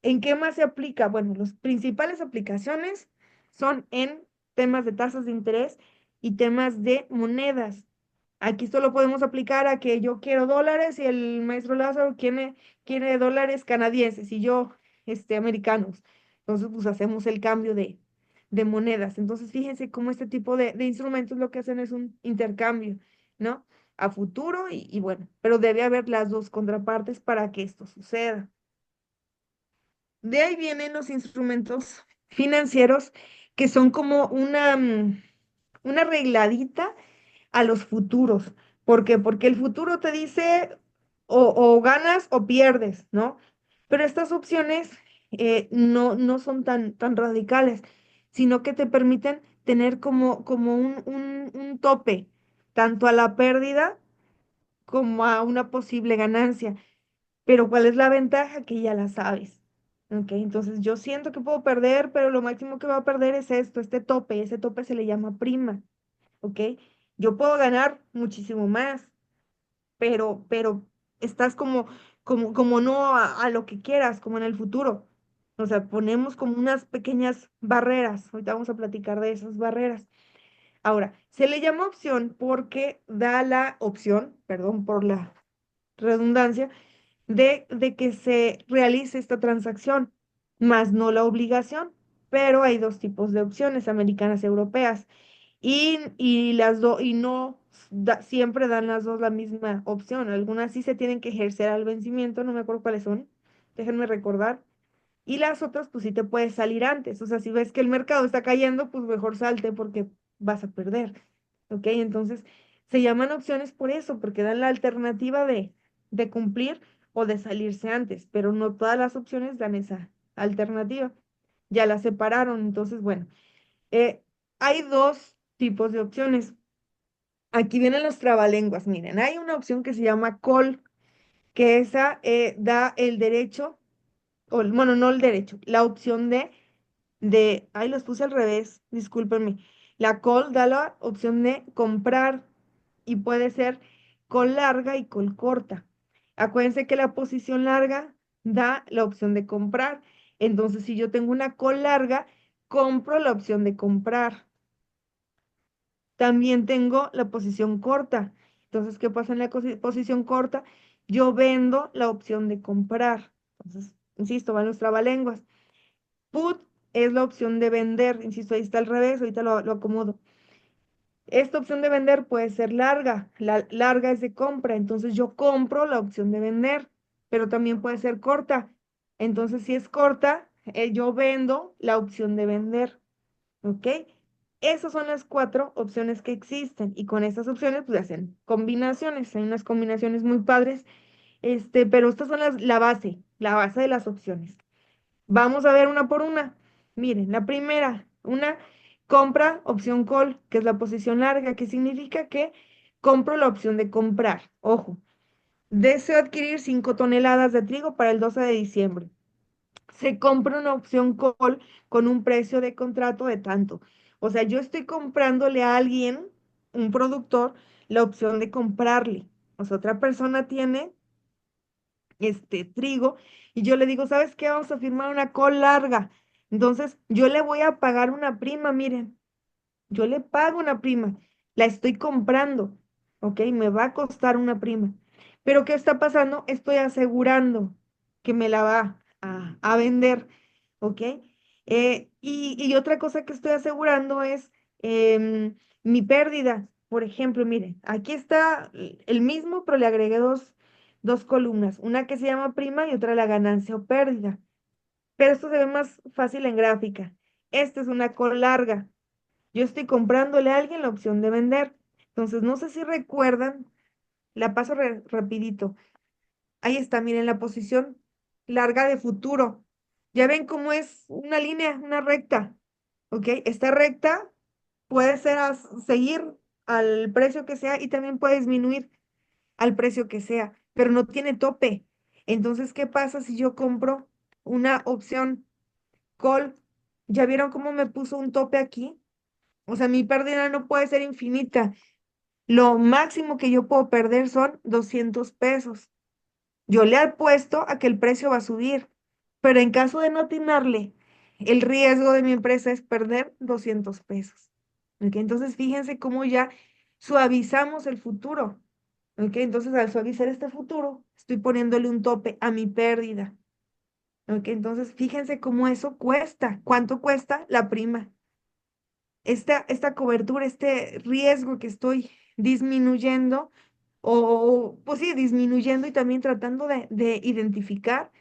¿En qué más se aplica? Bueno, las principales aplicaciones son en temas de tasas de interés y temas de monedas. Aquí solo podemos aplicar a que yo quiero dólares y el maestro Lázaro quiere dólares canadienses y yo, americanos. Entonces, pues hacemos el cambio de monedas. Entonces, fíjense cómo este tipo de instrumentos lo que hacen es un intercambio, ¿no? A futuro y bueno, pero debe haber las dos contrapartes para que esto suceda. De ahí vienen los instrumentos financieros que son como una arregladita a los futuros. ¿Por qué? Porque el futuro te dice o ganas o pierdes, ¿no? Pero estas opciones no son tan radicales, sino que te permiten tener como un tope, tanto a la pérdida como a una posible ganancia. Pero ¿cuál es la ventaja? Que ya la sabes. ¿Ok? Entonces yo siento que puedo perder, pero lo máximo que voy a perder es esto, este tope. Ese tope se le llama prima. ¿Ok? Yo puedo ganar muchísimo más, pero estás como no a lo que quieras, como en el futuro. O sea, ponemos como unas pequeñas barreras. Ahorita vamos a platicar de esas barreras. Ahora, se le llama opción porque da la opción, perdón por la redundancia, de que se realice esta transacción, más no la obligación. Pero hay dos tipos de opciones, americanas y europeas. Y las dos, y no siempre dan las dos la misma opción. Algunas sí se tienen que ejercer al vencimiento, no me acuerdo cuáles son, déjenme recordar. Y las otras, pues sí te puedes salir antes. O sea, si ves que el mercado está cayendo, pues mejor salte porque vas a perder. ¿Ok? Entonces, se llaman opciones por eso, porque dan la alternativa de cumplir o de salirse antes, pero no todas las opciones dan esa alternativa. Ya la separaron. Entonces, bueno. Eh, hay dos tipos de opciones. Aquí vienen los trabalenguas. Miren, hay una opción que se llama call, que esa da el derecho, bueno, no el derecho, la opción ahí los puse al revés, discúlpenme. La call da la opción de comprar y puede ser call larga y call corta. Acuérdense que la posición larga da la opción de comprar. Entonces, si yo tengo una call larga, compro la opción de comprar. También tengo la posición corta. Entonces, ¿qué pasa en la posición corta? Yo vendo la opción de comprar. Entonces, insisto, van los trabalenguas. Put es la opción de vender. Insisto, ahí está al revés, ahorita lo acomodo. Esta opción de vender puede ser larga. La larga es de compra. Entonces, yo compro la opción de vender, pero también puede ser corta. Entonces, si es corta, yo vendo la opción de vender. ¿Ok? Esas son las cuatro opciones que existen y con estas opciones pues hacen combinaciones, hay unas combinaciones muy padres, pero estas son la base de las opciones. Vamos a ver una por una. Miren, la primera, una compra opción call, que es la posición larga, que significa que compro la opción de comprar. Ojo, deseo adquirir 5 toneladas de trigo para el 12 de diciembre. Se compra una opción call con un precio de contrato de tanto. O sea, yo estoy comprándole a alguien, un productor, la opción de comprarle. O sea, otra persona tiene este trigo y yo le digo, ¿sabes qué? Vamos a firmar una call larga. Entonces, yo le voy a pagar una prima, miren, yo le pago una prima, la estoy comprando, ¿ok? Me va a costar una prima. Pero ¿qué está pasando? Estoy asegurando que me la va a vender, ¿ok? Y otra cosa que estoy asegurando es mi pérdida. Por ejemplo, miren, aquí está el mismo, pero le agregué dos columnas, una que se llama prima y otra la ganancia o pérdida. Pero esto se ve más fácil en gráfica. Esta es una col larga. Yo estoy comprándole a alguien la opción de vender. Entonces, no sé si recuerdan, la paso rapidito. Ahí está, miren la posición larga de futuro. Ya ven cómo es una línea, una recta. ¿Ok? Esta recta puede ser seguir al precio que sea y también puede disminuir al precio que sea, pero no tiene tope. Entonces, ¿qué pasa si yo compro una opción call? ¿Ya vieron cómo me puso un tope aquí? O sea, mi pérdida no puede ser infinita. Lo máximo que yo puedo perder son 200 pesos. Yo le apuesto a que el precio va a subir, pero en caso de no atinarle, el riesgo de mi empresa es perder 200 pesos. ¿Ok? Entonces, fíjense cómo ya suavizamos el futuro. ¿Ok? Entonces, al suavizar este futuro, estoy poniéndole un tope a mi pérdida. ¿Ok? Entonces, fíjense cómo eso cuesta. ¿Cuánto cuesta la prima? Esta cobertura, este riesgo que estoy disminuyendo, pues sí, disminuyendo y también tratando de identificar,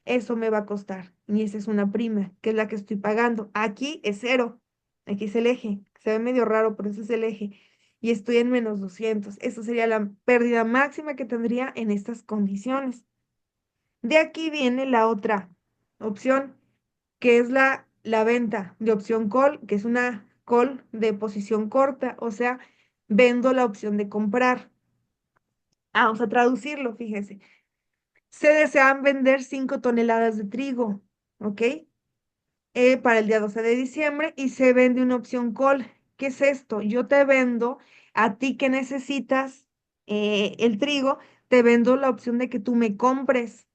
eso me va a costar. Y esa es una prima, que es la que estoy pagando. Aquí es cero, aquí es el eje. Se ve medio raro, pero ese es el eje. Y estoy en menos 200. Eso sería la pérdida máxima que tendría en estas condiciones. De aquí viene la otra opción, que es la venta de opción call, que es una call de posición corta, o sea, vendo la opción de comprar. Vamos a traducirlo, fíjense. Se desean vender 5 toneladas de trigo, ¿ok? Para el día 12 de diciembre y se vende una opción call. ¿Qué es esto? Yo te vendo a ti que necesitas el trigo, te vendo la opción de que tú me compres.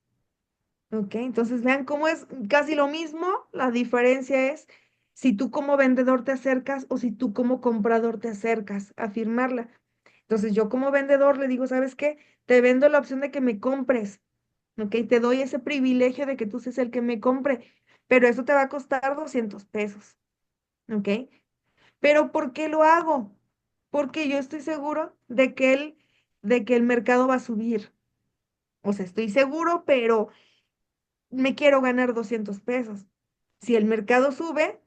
Ok, entonces vean cómo es casi lo mismo. La diferencia es si tú como vendedor te acercas o si tú como comprador te acercas a firmarla. Entonces yo como vendedor le digo, ¿sabes qué? Te vendo la opción de que me compres. Ok, te doy ese privilegio de que tú seas el que me compre, pero eso te va a costar 200 pesos. Ok, pero ¿por qué lo hago? Porque yo estoy seguro de que el mercado va a subir. O sea, estoy seguro, pero me quiero ganar 200 pesos. Si el mercado sube,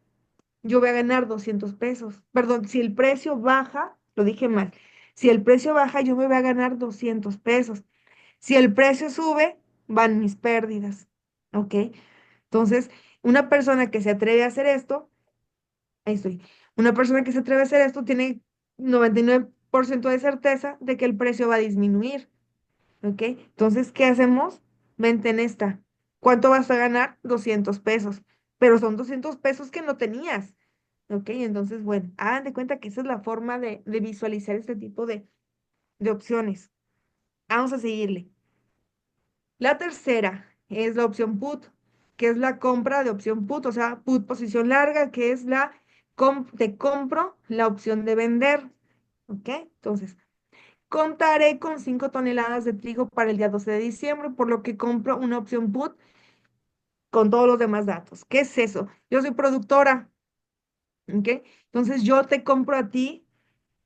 yo voy a ganar 200 pesos. Perdón, si el precio baja, lo dije mal. Si el precio baja, yo me voy a ganar 200 pesos. Si el precio sube, van mis pérdidas. ¿Ok? Entonces, una persona que se atreve a hacer esto, ahí estoy, una persona que se atreve a hacer esto tiene 99% de certeza de que el precio va a disminuir. ¿Ok? Entonces, ¿qué hacemos? Vente en esta. ¿Cuánto vas a ganar? 200 pesos. Pero son 200 pesos que no tenías. ¿Ok? Entonces, bueno, hagan de cuenta que esa es la forma de visualizar este tipo de opciones. Vamos a seguirle. La tercera es la opción put. que es la compra de opción put, o sea, put posición larga, que es te compro la opción de vender, ¿ok? Entonces, contaré con 5 toneladas de trigo para el día 12 de diciembre, por lo que compro una opción put con todos los demás datos. ¿Qué es eso? Yo soy productora, ¿ok? Entonces, yo te compro a ti,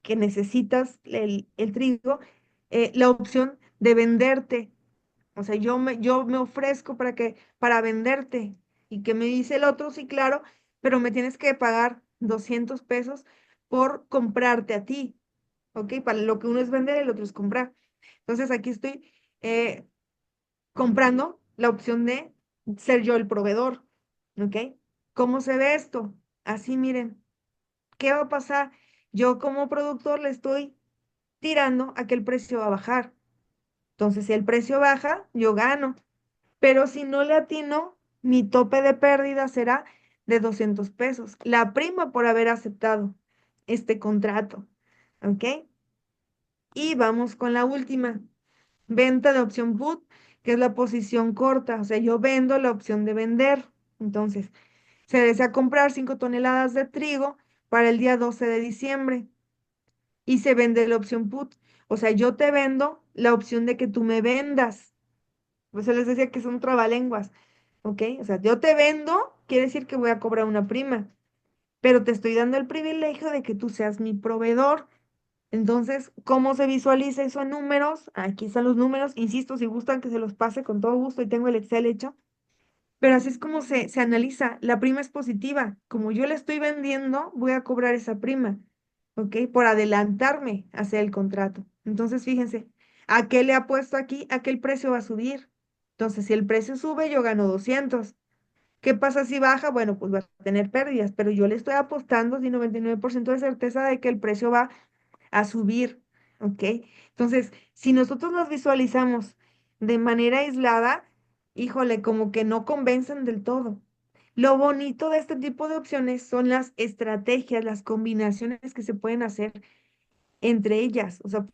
que necesitas el trigo, la opción de venderte. O sea, yo me ofrezco para venderte. Y que me dice el otro, sí, claro, pero me tienes que pagar 200 pesos por comprarte a ti, ¿ok? Para lo que uno es vender, el otro es comprar. Entonces aquí estoy eh, comprando la opción de ser yo el proveedor, ¿ok? ¿Cómo se ve esto? Así, miren, ¿qué va a pasar? Yo como productor le estoy tirando a que el precio va a bajar. Entonces, si el precio baja, yo gano. Pero si no le atino, mi tope de pérdida será de 200 pesos. La prima por haber aceptado este contrato. ¿Ok? Y vamos con la última. Venta de opción put, que es la posición corta. O sea, yo vendo la opción de vender. Entonces, se desea comprar 5 toneladas de trigo para el día 12 de diciembre y se vende la opción put. O sea, yo te vendo la opción de que tú me vendas. Por eso les decía que son trabalenguas. ¿Ok? O sea, yo te vendo, quiere decir que voy a cobrar una prima, pero te estoy dando el privilegio de que tú seas mi proveedor. Entonces, ¿cómo se visualiza eso en números? Aquí están los números. Insisto, si gustan que se los pase con todo gusto y tengo el Excel hecho. Pero así es como se analiza. La prima es positiva. Como yo le estoy vendiendo, voy a cobrar esa prima, ¿ok? Por adelantarme a hacer el contrato. Entonces, fíjense, ¿a qué le apuesto aquí? A que el precio va a subir. Entonces, si el precio sube, yo gano 200. ¿Qué pasa si baja? Bueno, pues va a tener pérdidas, pero yo le estoy apostando sin 99% de certeza de que el precio va a subir, ¿ok? Entonces, si nosotros los visualizamos de manera aislada, híjole, como que no convencen del todo. Lo bonito de este tipo de opciones son las estrategias, las combinaciones que se pueden hacer entre ellas. O sea,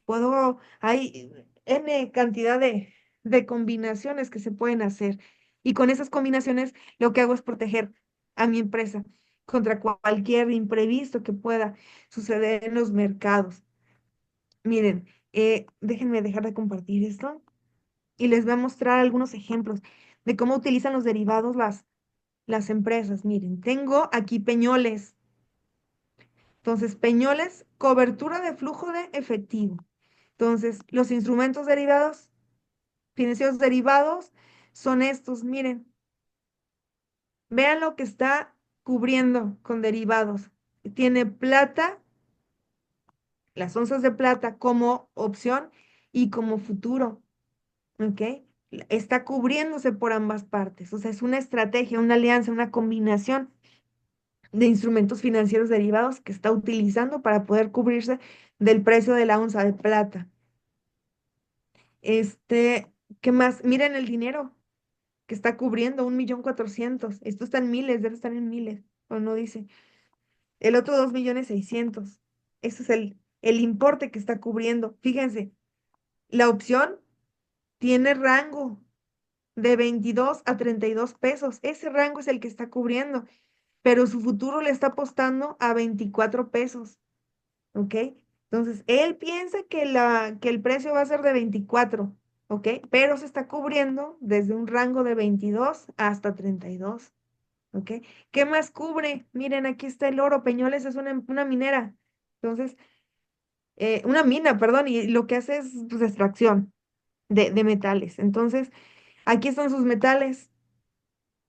hay N cantidad de combinaciones que se pueden hacer. Y con esas combinaciones lo que hago es proteger a mi empresa contra cualquier imprevisto que pueda suceder en los mercados. Miren, déjenme dejar de compartir esto y les voy a mostrar algunos ejemplos de cómo utilizan los derivados las empresas. Miren, tengo aquí Peñoles. Entonces, Peñoles, cobertura de flujo de efectivo. Entonces, los instrumentos derivados, financieros derivados, son estos. Miren, vean lo que está cubriendo con derivados. Tiene plata, las onzas de plata como opción y como futuro. ¿Ok? Está cubriéndose por ambas partes. O sea, es una estrategia, una alianza, una combinación de instrumentos financieros derivados que está utilizando para poder cubrirse del precio de la onza de plata. Este, ¿qué más? Miren el dinero que está cubriendo, 1.400.000. Esto está en miles, debe estar en miles, o no dice. El otro 2.600.000. Ese es el importe que está cubriendo. Fíjense, la opción tiene rango de 22 a 32 pesos. Ese rango es el que está cubriendo, pero su futuro le está apostando a 24 pesos, ¿ok? Entonces, él piensa que el precio va a ser de 24, ¿ok? Pero se está cubriendo desde un rango de 22 hasta 32, ¿ok? ¿Qué más cubre? Miren, aquí está el oro. Peñoles es una minera. Entonces, una mina, perdón, y lo que hace es pues, extracción de metales. Entonces, aquí están sus metales.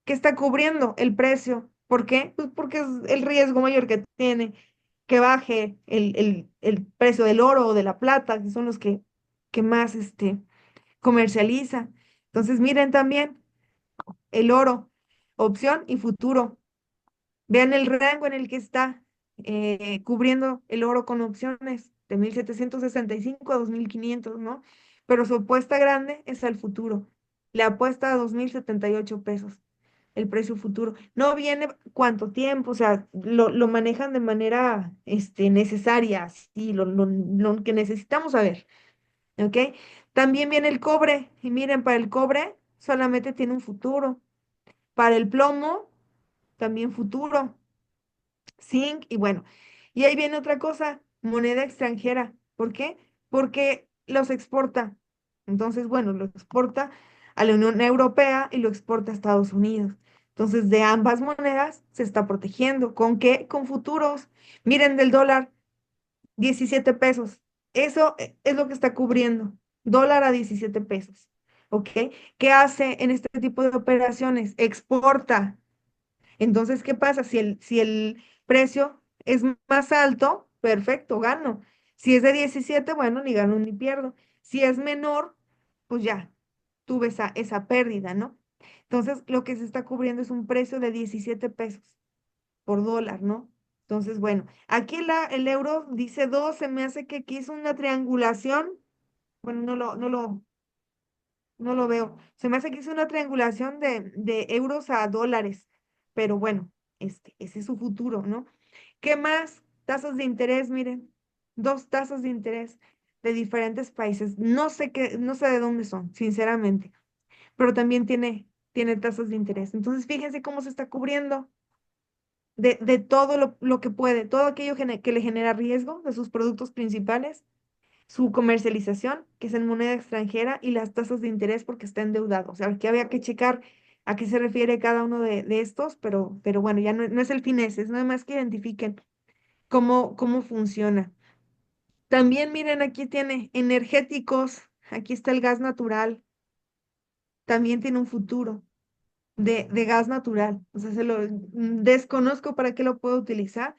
¿Qué está cubriendo el precio? ¿Por qué? Pues porque es el riesgo mayor que tiene que baje el precio del oro o de la plata, que son los que más comercializa. Entonces, miren también el oro, opción y futuro. Vean el rango en el que está cubriendo el oro con opciones de 1.765 a 2.500, ¿no? Pero su apuesta grande es al futuro. Le apuesta a 2.078 pesos el precio futuro. No viene cuánto tiempo, o sea, lo manejan de manera necesaria, sí, lo que necesitamos saber, ¿ok? También viene el cobre, y miren, para el cobre solamente tiene un futuro. Para el plomo, también futuro, zinc y bueno. Y ahí viene otra cosa, moneda extranjera. ¿Por qué? Porque los exporta. Entonces, bueno, lo exporta a la Unión Europea y lo exporta a Estados Unidos. Entonces, de ambas monedas se está protegiendo. ¿Con qué? Con futuros. Miren del dólar, 17 pesos. Eso es lo que está cubriendo. Dólar a 17 pesos. ¿Ok? ¿Qué hace en este tipo de operaciones? Exporta. Entonces, ¿qué pasa? Si el precio es más alto, perfecto, gano. Si es de 17, bueno, ni gano ni pierdo. Si es menor, pues ya, tuve esa pérdida, ¿no? Entonces, lo que se está cubriendo es un precio de 17 pesos por dólar, ¿no? Entonces, bueno, aquí el euro dice 2, se me hace que aquí es una triangulación. Bueno, no lo veo. Se me hace que es una triangulación de euros a dólares. Pero bueno, ese es su futuro, ¿no? ¿Qué más? Tasas de interés, miren. Dos tasas de interés de diferentes países. No sé de dónde son, sinceramente. Pero también tiene tasas de interés. Entonces, fíjense cómo se está cubriendo de todo lo que puede, todo aquello que le genera riesgo de sus productos principales, su comercialización, que es en moneda extranjera, y las tasas de interés porque está endeudado. O sea, aquí había que checar a qué se refiere cada uno de estos, pero bueno, ya no es el fin ese, es nada más que identifiquen cómo funciona. También miren, aquí tiene energéticos, aquí está el gas natural, también tiene un futuro de gas natural. O sea, desconozco para qué lo puedo utilizar,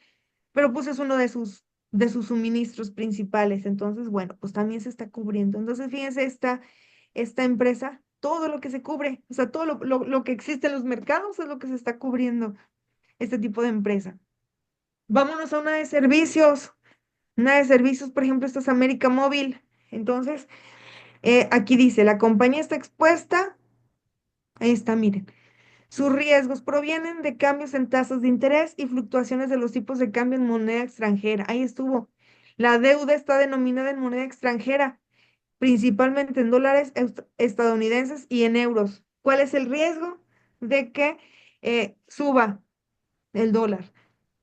pero pues es uno de sus suministros principales. Entonces, bueno, pues también se está cubriendo. Entonces, fíjense, esta empresa, todo lo que se cubre, o sea, todo lo que existe en los mercados es lo que se está cubriendo este tipo de empresa. Vámonos a una de servicios, por ejemplo, esta es América Móvil. Entonces, aquí dice, la compañía está expuesta, ahí está, miren. Sus riesgos provienen de cambios en tasas de interés y fluctuaciones de los tipos de cambio en moneda extranjera. Ahí estuvo. La deuda está denominada en moneda extranjera, principalmente en dólares estadounidenses y en euros. ¿Cuál es el riesgo? De que suba el dólar,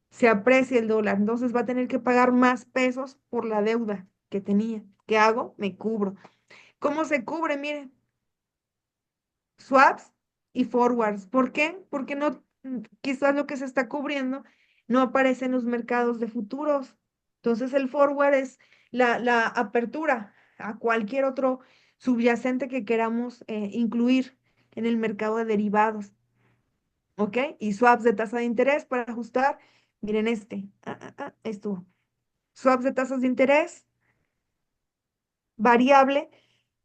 se aprecie el dólar. Entonces va a tener que pagar más pesos por la deuda que tenía. ¿Qué hago? Me cubro. ¿Cómo se cubre? Miren, swaps y forwards. ¿Por qué? Porque no, quizás lo que se está cubriendo no aparece en los mercados de futuros. Entonces el forward es la apertura a cualquier otro subyacente que queramos incluir en el mercado de derivados. ¿Ok? Y swaps de tasa de interés para ajustar. Miren esto. Swaps de tasas de interés variable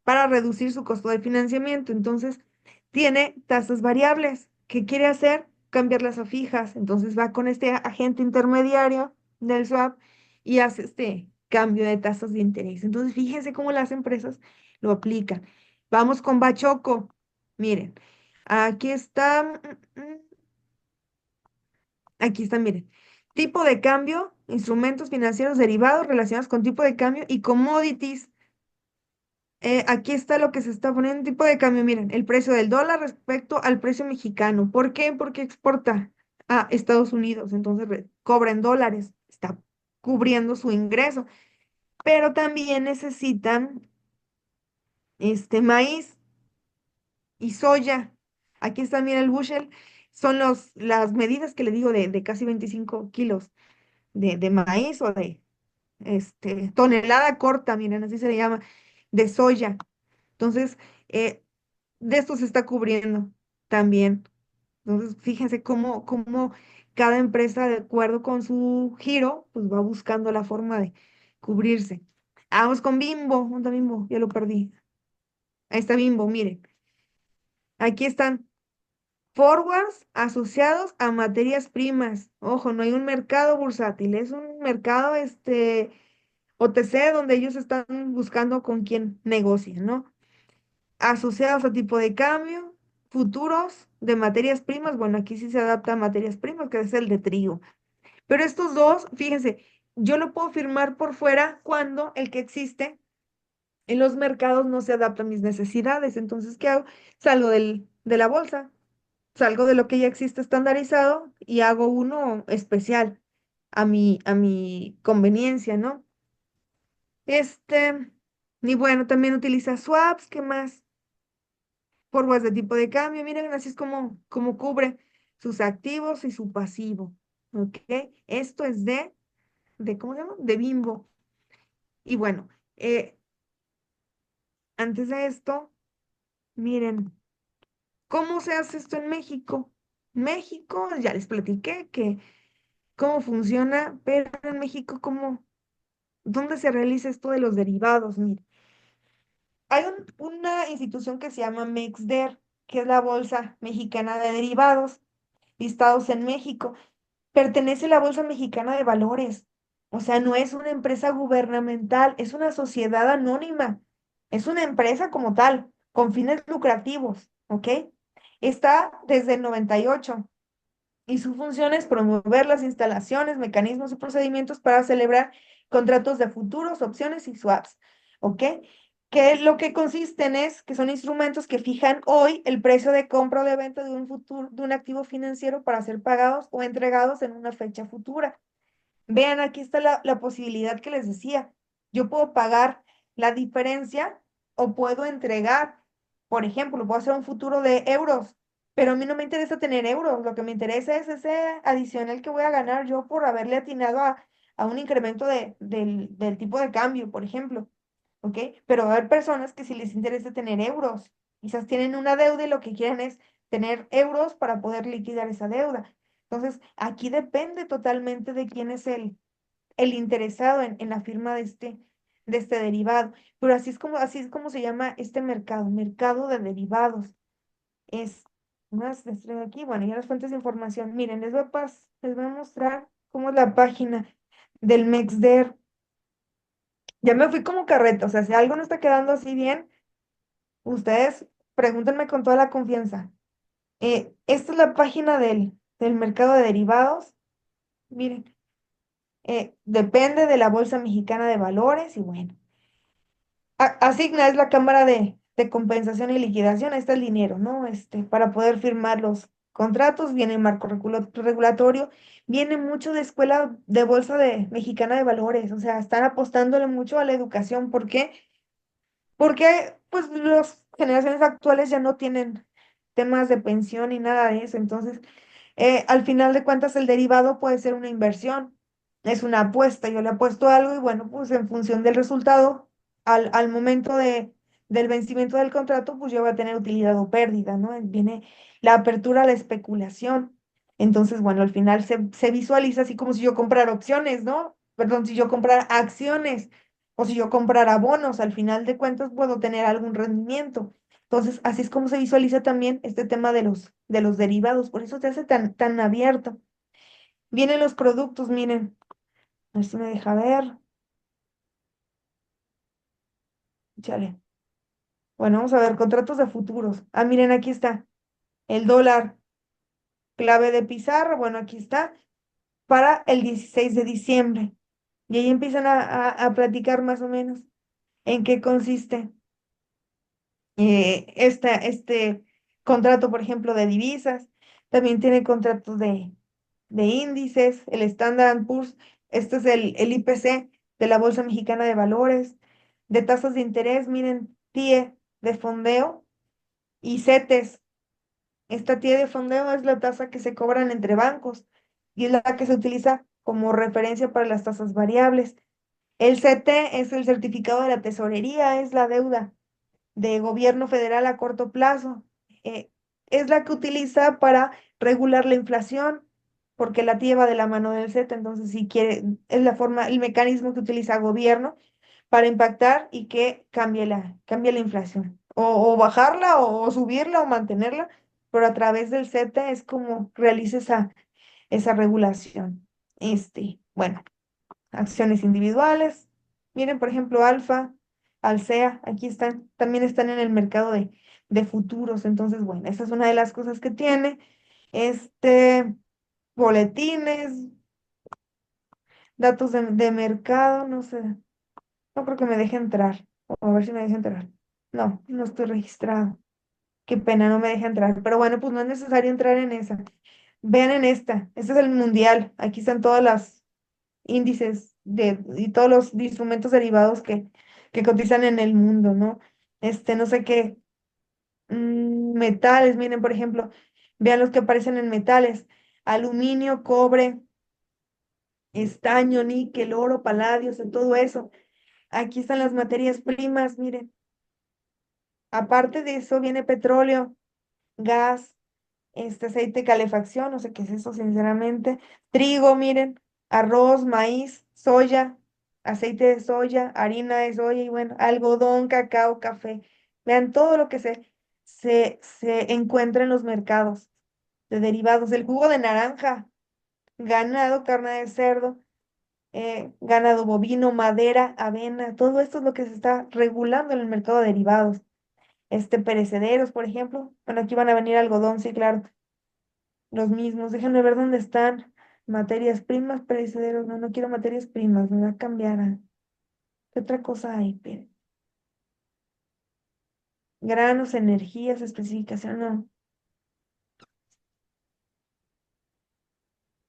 para reducir su costo de financiamiento. Entonces, tiene tasas variables. ¿Qué quiere hacer? Cambiarlas a fijas. Entonces, va con este agente intermediario del swap y hace este cambio de tasas de interés. Entonces, fíjense cómo las empresas lo aplican. Vamos con Bachoco. Miren, aquí está, aquí está, miren. Tipo de cambio, instrumentos financieros derivados relacionados con tipo de cambio y commodities. Aquí está lo que se está poniendo, tipo de cambio. Miren, el precio del dólar respecto al precio mexicano. ¿Por qué? Porque exporta a Estados Unidos, entonces cobra en dólares, está cubriendo su ingreso. Pero también necesitan maíz y soya. Aquí está, miren, el bushel. Son las medidas que le digo de casi 25 kilos de maíz o de tonelada corta, miren, así se le llama, de soya. Entonces, de esto se está cubriendo también. Entonces, fíjense cómo cada empresa, de acuerdo con su giro, pues va buscando la forma de cubrirse. Vamos con Bimbo. ¿Dónde está Bimbo? Ya lo perdí. Ahí está Bimbo, miren. Aquí están forwards asociados a materias primas. Ojo, no hay un mercado bursátil, es un mercado OTC donde ellos están buscando con quién negocian, ¿no? Asociados a tipo de cambio, futuros de materias primas. Bueno, aquí sí se adapta a materias primas, que es el de trigo. Pero estos dos, fíjense, yo lo puedo firmar por fuera cuando el que existe en los mercados no se adapta a mis necesidades. Entonces, ¿qué hago? Salgo de la bolsa, salgo de lo que ya existe estandarizado y hago uno especial a mi conveniencia, ¿no? Este, y bueno, también utiliza swaps, ¿qué más? Forwards de tipo de cambio, miren, así es como cubre sus activos y su pasivo, ¿ok? Esto es ¿cómo se llama? De Bimbo. Y bueno, antes de esto, miren, ¿cómo se hace esto en México? México, ya les platiqué que cómo funciona, pero en México, ¿dónde se realiza esto de los derivados? Miren, hay una institución que se llama MEXDER, que es la Bolsa Mexicana de Derivados, listados en México. Pertenece a la Bolsa Mexicana de Valores. O sea, no es una empresa gubernamental, es una sociedad anónima. Es una empresa como tal, con fines lucrativos, ¿ok? Está desde el 98 y su función es promover las instalaciones, mecanismos y procedimientos para celebrar contratos de futuros, opciones y swaps, ¿ok? Que lo que consisten es que son instrumentos que fijan hoy el precio de compra o de venta de un futuro, de un activo financiero para ser pagados o entregados en una fecha futura. Vean, aquí está la posibilidad que les decía. Yo puedo pagar la diferencia o puedo entregar, por ejemplo, puedo hacer un futuro de euros, pero a mí no me interesa tener euros, lo que me interesa es ese adicional que voy a ganar yo por haberle atinado a un incremento del tipo de cambio, por ejemplo, ¿ok? Pero va a haber personas que si les interesa tener euros, quizás tienen una deuda y lo que quieren es tener euros para poder liquidar esa deuda. Entonces, aquí depende totalmente de quién es el interesado en la firma de este derivado. Pero así es como se llama este mercado, mercado de derivados. Es más, les traigo aquí, bueno, ya las fuentes de información. Miren, les voy a mostrar cómo es la página del MEXDER. Ya me fui como carreta, o sea, si algo no está quedando así bien, ustedes pregúntenme con toda la confianza. Esta es la página del mercado de derivados. Miren, depende de la Bolsa Mexicana de Valores y bueno, Asigna es la Cámara de Compensación y Liquidación, ahí está el dinero, ¿no? Para poder firmar los contratos, viene el marco regulatorio, viene mucho de Escuela de Bolsa Mexicana de Valores, o sea, están apostándole mucho a la educación. ¿Por qué? Porque pues las generaciones actuales ya no tienen temas de pensión ni nada de eso. Entonces, al final de cuentas, el derivado puede ser una inversión, es una apuesta. Yo le apuesto algo y bueno, pues en función del resultado, al momento del vencimiento del contrato, pues yo voy a tener utilidad o pérdida, ¿no? Viene la apertura a la especulación. Entonces, bueno, al final se visualiza así como si yo comprara opciones, ¿no? Perdón, si yo comprara acciones o si yo comprara bonos, al final de cuentas puedo tener algún rendimiento. Entonces, así es como se visualiza también este tema de los derivados, por eso se hace tan abierto. Vienen los productos, miren, a ver si me deja ver. Chale. Bueno, vamos a ver, contratos de futuros. Ah, miren, aquí está. El dólar, clave de pizarra, bueno, aquí está, para el 16 de diciembre. Y ahí empiezan a platicar más o menos en qué consiste este contrato, por ejemplo, de divisas. También tiene contratos de índices, el Standard Poor's, este es el IPC de la Bolsa Mexicana de Valores, de tasas de interés, miren, TIE de fondeo y CETES. Esta TIE de fondeo es la tasa que se cobran entre bancos y es la que se utiliza como referencia para las tasas variables. El CT es el certificado de la tesorería, es la deuda de gobierno federal a corto plazo. eh, es la que utiliza para regular la inflación, porque la lleva de la mano del Z, entonces si quiere, es la forma, el mecanismo que utiliza gobierno para impactar y que cambie la inflación, o bajarla, o subirla, o mantenerla, pero a través del Z es como realiza esa regulación. Bueno, acciones individuales. Miren, por ejemplo, Alfa, Alsea, aquí están, también están en el mercado de futuros. Entonces, bueno, esa es una de las cosas que tiene. Este, boletines, datos de mercado, no sé, no creo que me deje entrar. O a ver si me deja entrar. No, no estoy registrado. Qué pena, no me deja entrar. Pero bueno, pues no es necesario entrar en esa. Vean en esta. Este es el mundial. Aquí están todas las índices y todos los instrumentos derivados que cotizan en el mundo, ¿no? No sé qué. Metales, miren, por ejemplo, vean los que aparecen en metales. Aluminio, cobre, estaño, níquel, oro, paladio, o sea, todo eso. Aquí están las materias primas, miren. Aparte de eso viene petróleo, gas, aceite de calefacción, no sé qué es eso, sinceramente. Trigo, miren, arroz, maíz, soya, aceite de soya, harina de soya y bueno, algodón, cacao, café. Vean todo lo que se encuentra en los mercados de derivados. El jugo de naranja, ganado, carne de cerdo, ganado bovino, madera, avena, todo esto es lo que se está regulando en el mercado de derivados. Perecederos, por ejemplo. Bueno, aquí van a venir algodón, sí, claro. Los mismos. Déjenme ver dónde están. Materias primas, perecederos. No, no quiero materias primas. Me va a cambiar ¿qué otra cosa hay? Esperen. Granos, energías, especificación. No.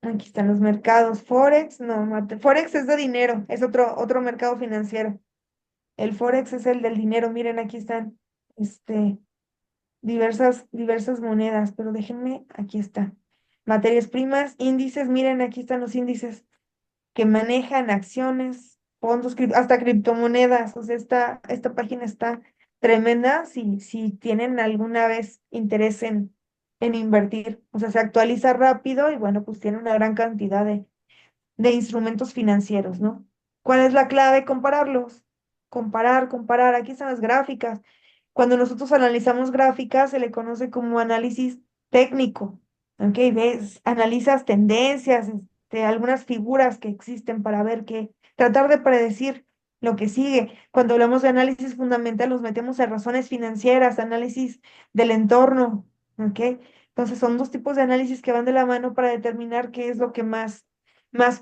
Aquí están los mercados. Forex, no. Forex es de dinero. Es otro mercado financiero. El Forex es el del dinero. Miren, aquí están. Diversas monedas, pero déjenme, aquí está. Materias primas, índices, miren, aquí están los índices que manejan acciones, fondos, hasta criptomonedas. O sea, esta página está tremenda si tienen alguna vez interés en invertir. O sea, se actualiza rápido y bueno, pues tiene una gran cantidad de instrumentos financieros, ¿no? ¿Cuál es la clave? Compararlos. Comparar. Aquí están las gráficas. Cuando nosotros analizamos gráficas, se le conoce como análisis técnico. ¿Ok? Ves, analizas tendencias, algunas figuras que existen para ver tratar de predecir lo que sigue. Cuando hablamos de análisis fundamental, nos metemos en razones financieras, análisis del entorno. ¿Ok? Entonces, son dos tipos de análisis que van de la mano para determinar qué es lo que más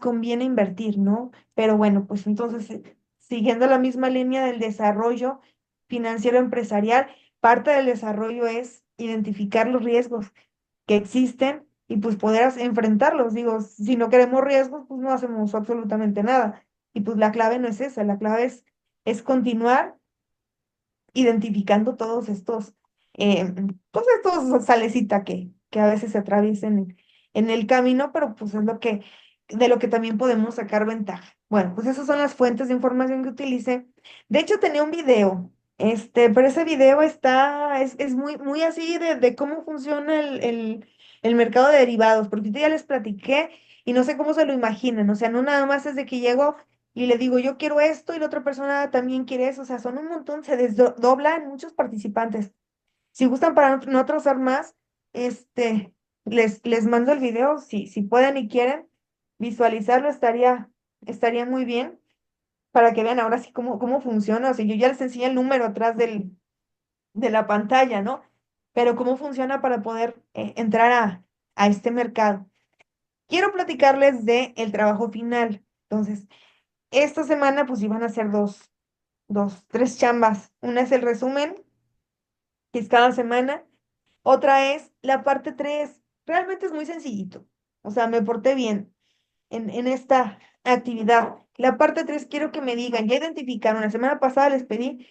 conviene invertir, ¿no? Pero bueno, pues entonces, siguiendo la misma línea del desarrollo financiero empresarial, parte del desarrollo es identificar los riesgos que existen y pues poder enfrentarlos. Digo, si no queremos riesgos, pues no hacemos absolutamente nada. Y pues la clave no es esa, la clave es continuar identificando todos pues estos salecita que a veces se atraviesen en el camino, pero pues es de lo que también podemos sacar ventaja. Bueno, pues esas son las fuentes de información que utilicé. De hecho, tenía un video, pero ese video es muy así de cómo funciona el mercado de derivados, porque ahorita ya les platiqué y no sé cómo se lo imaginan, o sea, no nada más es de que llego y le digo, yo quiero esto y la otra persona también quiere eso, o sea, son un montón, se desdobla en muchos participantes. Si gustan para no trazar más, les mando el video, si pueden y quieren visualizarlo, estaría muy bien para que vean ahora sí cómo funciona. O sea, yo ya les enseñé el número atrás de la pantalla, ¿no? Pero cómo funciona para poder entrar a este mercado. Quiero platicarles de el trabajo final. Entonces, esta semana pues iban a ser tres chambas. Una es el resumen, que es cada semana. Otra es la parte 3. Realmente es muy sencillito. O sea, me porté bien en esta actividad. La parte 3 quiero que me digan, ya identificaron, la semana pasada les pedí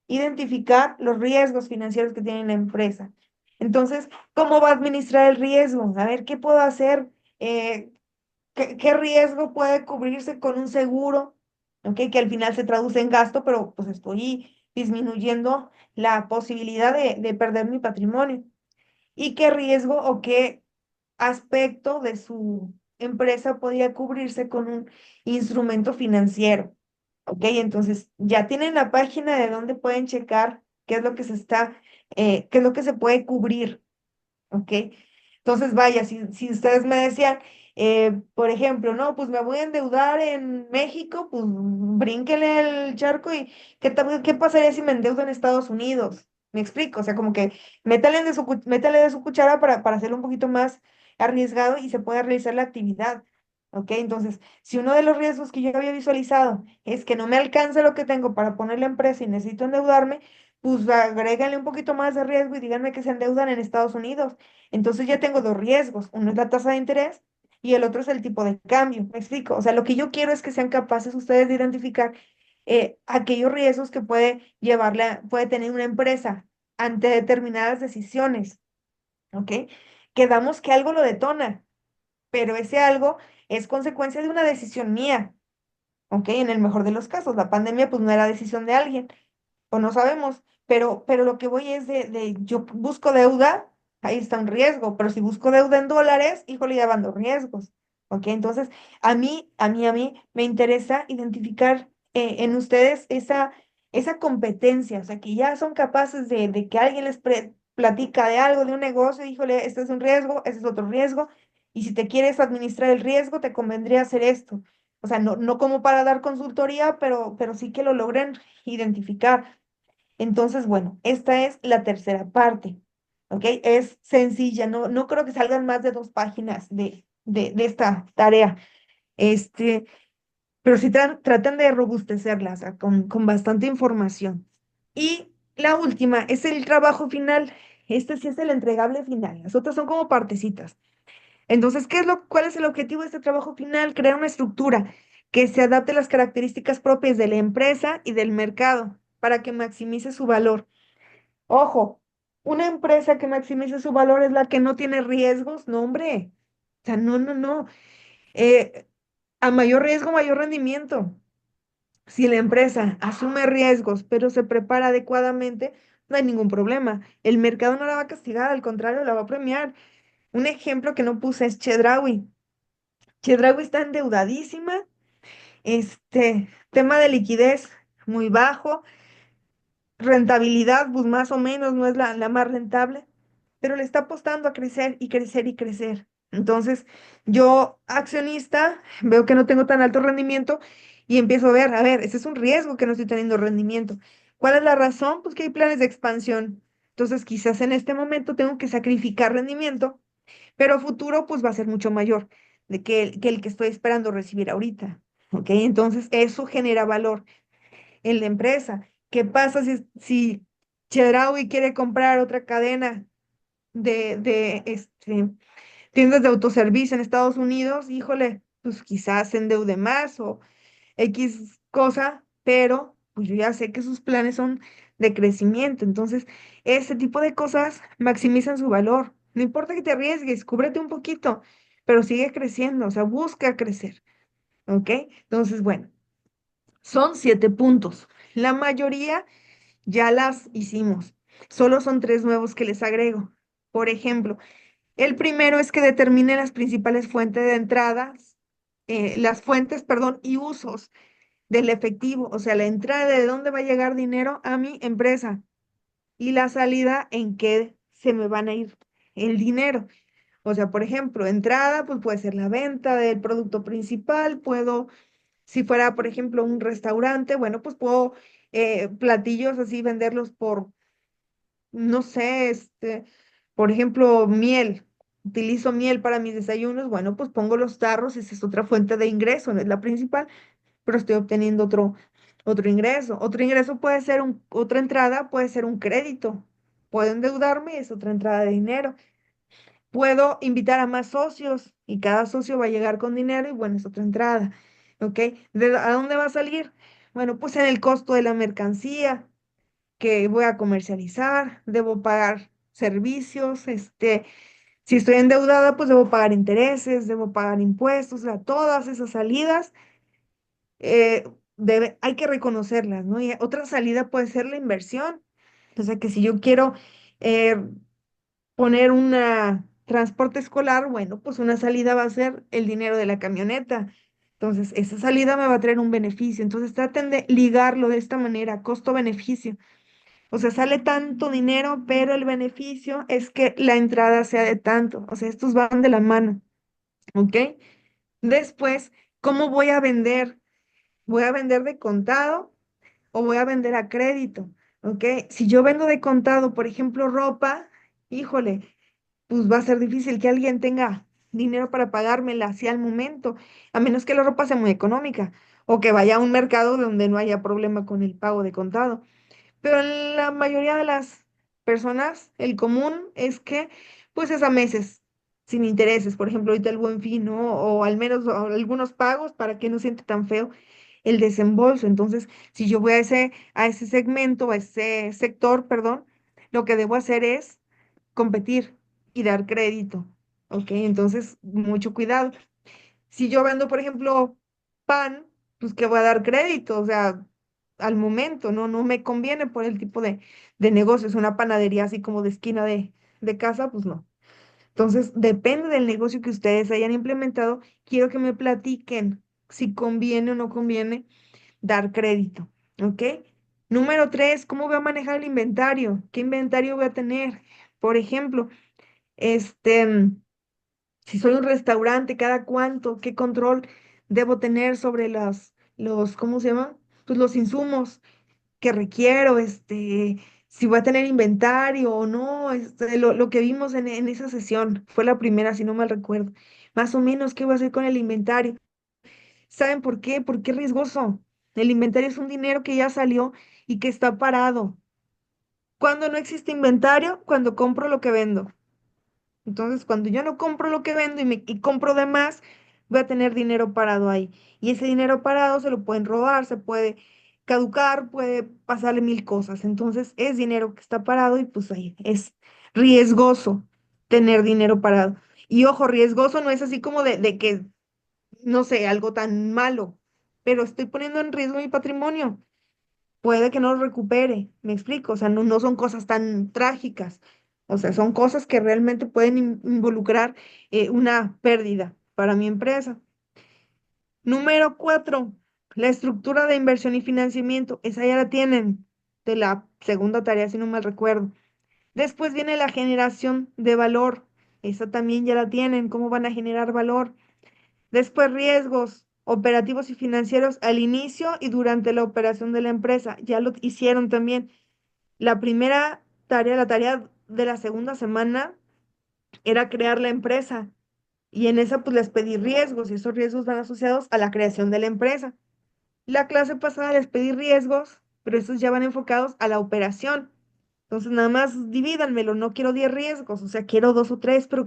identificar los riesgos financieros que tiene la empresa. Entonces, ¿cómo va a administrar el riesgo? A ver, ¿qué puedo hacer? Eh, ¿qué riesgo puede cubrirse con un seguro? ¿Ok? Que al final se traduce en gasto, pero pues estoy disminuyendo la posibilidad de perder mi patrimonio. ¿Y qué riesgo o qué aspecto de su empresa podría cubrirse con un instrumento financiero? ¿Ok? Entonces, ya tienen la página de donde pueden checar qué es lo que qué es lo que se puede cubrir. ¿Ok? Entonces, vaya, si ustedes me decían, por ejemplo, no, pues me voy a endeudar en México, pues brínquenle el charco y ¿qué pasaría si me endeudo en Estados Unidos? Me explico, o sea, como que métale de su cuchara para hacerlo un poquito más arriesgado y se pueda realizar la actividad. ¿Ok? Entonces, si uno de los riesgos que yo había visualizado es que no me alcanza lo que tengo para poner la empresa y necesito endeudarme, pues agrégale un poquito más de riesgo y díganme que se endeudan en Estados Unidos. Entonces ya tengo dos riesgos. Uno es la tasa de interés y el otro es el tipo de cambio. ¿Me explico? O sea, lo que yo quiero es que sean capaces ustedes de identificar aquellos riesgos que puede tener una empresa ante determinadas decisiones, ¿ok? Quedamos que algo lo detona, pero ese algo es consecuencia de una decisión mía, ¿ok? En el mejor de los casos, la pandemia pues no era decisión de alguien o no sabemos, pero lo que voy es yo busco deuda, ahí está un riesgo, pero si busco deuda en dólares, híjole, ya van dos riesgos, ¿ok? Entonces, a mí me interesa identificar en ustedes esa competencia, o sea, que ya son capaces de que alguien les platica de algo, de un negocio, híjole, este es un riesgo, este es otro riesgo, y si te quieres administrar el riesgo, te convendría hacer esto. O sea, no como para dar consultoría, pero sí que lo logren identificar. Entonces, bueno, esta es la tercera parte, ¿ok? Es sencilla, no creo que salgan más de 2 páginas de esta tarea, este, pero sí tratan de robustecerlas, con bastante información. Y la última es el trabajo final. Este sí es el entregable final, las otras son como partecitas. Entonces, cuál es el objetivo de este trabajo final? Crear una estructura que se adapte a las características propias de la empresa y del mercado para que maximice su valor. Ojo, una empresa que maximice su valor es la que no tiene riesgos, no, hombre. O sea, no. Eh, a mayor riesgo, mayor rendimiento. Si la empresa asume riesgos, pero se prepara adecuadamente, no hay ningún problema. El mercado no la va a castigar, al contrario, la va a premiar. Un ejemplo que no puse es Chedraui. Chedraui está endeudadísima, tema de liquidez muy bajo, rentabilidad, pues más o menos, no es la más rentable, pero le está apostando a crecer y crecer y crecer. Entonces, yo, accionista, veo que no tengo tan alto rendimiento y empiezo a ver, ese es un riesgo que no estoy teniendo rendimiento. ¿Cuál es la razón? Pues que hay planes de expansión. Entonces, quizás en este momento tengo que sacrificar rendimiento, pero a futuro, pues va a ser mucho mayor que el que estoy esperando recibir ahorita. ¿Ok? Entonces, eso genera valor en la empresa. ¿Qué pasa si Chedraui quiere comprar otra cadena de tiendas de autoservicio en Estados Unidos? Híjole, pues quizás se endeude más o X cosa, pero pues yo ya sé que sus planes son de crecimiento. Entonces, ese tipo de cosas maximizan su valor. No importa que te arriesgues, cúbrete un poquito, pero sigue creciendo, o sea, busca crecer. ¿Ok? Entonces, bueno, son 7 puntos. La mayoría ya las hicimos. Solo son 3 nuevos que les agrego. Por ejemplo, el primero es que determine las principales fuentes de entradas, las fuentes, perdón, y usos del efectivo, o sea, la entrada de dónde va a llegar dinero a mi empresa y la salida en qué se me van a ir el dinero. O sea, por ejemplo, entrada, pues puede ser la venta del producto principal, si fuera, por ejemplo, un restaurante, bueno, pues puedo platillos así venderlos por, no sé, por ejemplo, miel. Utilizo miel para mis desayunos, bueno, pues pongo los tarros, esa es otra fuente de ingreso, no es la principal, pero estoy obteniendo otro ingreso. Otro ingreso puede ser otra entrada, puede ser un crédito. Puedo endeudarme, es otra entrada de dinero. Puedo invitar a más socios y cada socio va a llegar con dinero y bueno, es otra entrada. ¿Ok? ¿A dónde va a salir? Bueno, pues en el costo de la mercancía que voy a comercializar, debo pagar servicios, si estoy endeudada, pues debo pagar intereses, debo pagar impuestos, o sea, todas esas salidas eh, hay que reconocerlas, ¿no? Y otra salida puede ser la inversión. O sea, que si yo quiero eh, poner un transporte escolar, bueno, pues una salida va a ser el dinero de la camioneta. Entonces, esa salida me va a traer un beneficio. Entonces, traten de ligarlo de esta manera, costo-beneficio. O sea, sale tanto dinero, pero el beneficio es que la entrada sea de tanto. O sea, estos van de la mano, ¿ok? Después, ¿cómo voy a vender? ¿Voy a vender de contado o voy a vender a crédito? ¿Ok? Si yo vendo de contado, por ejemplo, ropa, híjole, pues va a ser difícil que alguien tenga dinero para pagármela así al momento, a menos que la ropa sea muy económica o que vaya a un mercado donde no haya problema con el pago de contado. pero en la mayoría de las personas, el común es que, pues es a meses, sin intereses. Por ejemplo, ahorita el Buen Fin, ¿no? O al menos algunos pagos para que no siente tan feo el desembolso. Entonces, si yo voy a ese segmento, a ese sector, perdón, lo que debo hacer es competir y dar crédito. ¿Ok? Entonces, mucho cuidado. Si yo vendo, por ejemplo, pan, pues que voy a dar crédito, o sea, al momento, ¿no? No me conviene por el tipo de negocio. Es una panadería así como de esquina de casa, pues no. Entonces, depende del negocio que ustedes hayan implementado, quiero que me platiquen si conviene o no conviene dar crédito, ¿ok? Número tres, ¿cómo voy a manejar el inventario? ¿Qué inventario voy a tener? Por ejemplo, este, si soy un restaurante, ¿cada cuánto? ¿Qué control debo tener sobre ¿cómo se llama? Pues los insumos que requiero, si voy a tener inventario o no, lo que vimos en esa sesión, fue la primera, si no mal recuerdo. Más o menos, ¿qué voy a hacer con el inventario? ¿Saben por qué? Porque es riesgoso. El inventario es un dinero que ya salió y que está parado. Cuando no existe inventario, cuando compro lo que vendo. Entonces, cuando yo no compro lo que vendo y compro de más, voy a tener dinero parado ahí. Y ese dinero parado se lo pueden robar, se puede caducar, puede pasarle mil cosas. Entonces, es dinero que está parado y pues ahí es riesgoso tener dinero parado. Y ojo, riesgoso no es así como de que, no sé, algo tan malo, pero estoy poniendo en riesgo mi patrimonio. Puede que no lo recupere, me explico, o sea, no son cosas tan trágicas, o sea, son cosas que realmente pueden involucrar una pérdida para mi empresa. Número cuatro, la estructura de inversión y financiamiento, esa ya la tienen de la segunda tarea, si no mal recuerdo. Después viene la generación de valor, esa también ya la tienen, cómo van a generar valor. Después riesgos operativos y financieros al inicio y durante la operación de la empresa. Ya lo hicieron también. La primera tarea, la tarea de la segunda semana era crear la empresa y en esa pues les pedí riesgos y esos riesgos van asociados a la creación de la empresa. La clase pasada les pedí riesgos, pero estos ya van enfocados a la operación. Entonces nada más divídanmelo, no quiero 10 riesgos, o sea, quiero dos o tres, pero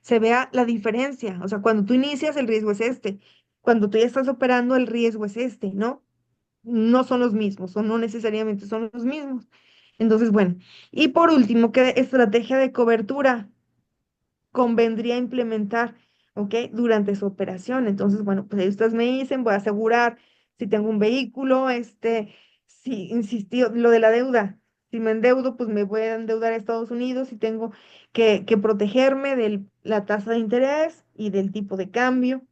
se vea la diferencia. O sea, cuando tú inicias el riesgo es este, cuando tú ya estás operando el riesgo es este, ¿no? No son los mismos, o no necesariamente son los mismos. Entonces, bueno, y por último, ¿qué estrategia de cobertura convendría implementar, ¿ok? Durante su operación? Entonces, bueno, pues ahí ustedes me dicen, voy a asegurar si tengo un vehículo, si insistió, lo de la deuda. Si me endeudo, pues me voy a endeudar a Estados Unidos y tengo que protegerme de la tasa de interés y del tipo de cambio.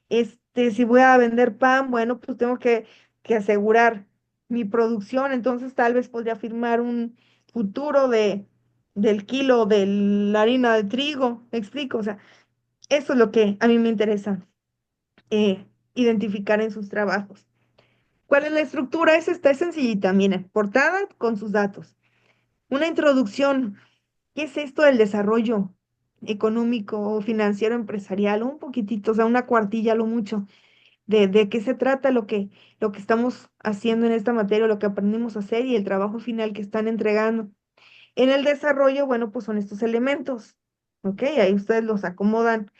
Si voy a vender pan, bueno, pues tengo que asegurar mi producción, entonces tal vez podría firmar un futuro del kilo de la harina de trigo, ¿me explico? O sea, eso es lo que a mí me interesa identificar en sus trabajos. ¿Cuál es la estructura? Es esta, es sencillita, miren, portada con sus datos. Una introducción, ¿qué es esto del desarrollo económico, financiero, empresarial? Un poquitito, o sea, una cuartilla, lo mucho de qué se trata lo que estamos haciendo en esta materia, lo que aprendimos a hacer y el trabajo final que están entregando. En el desarrollo, bueno, pues son estos elementos, ¿ok? Ahí ustedes los acomodan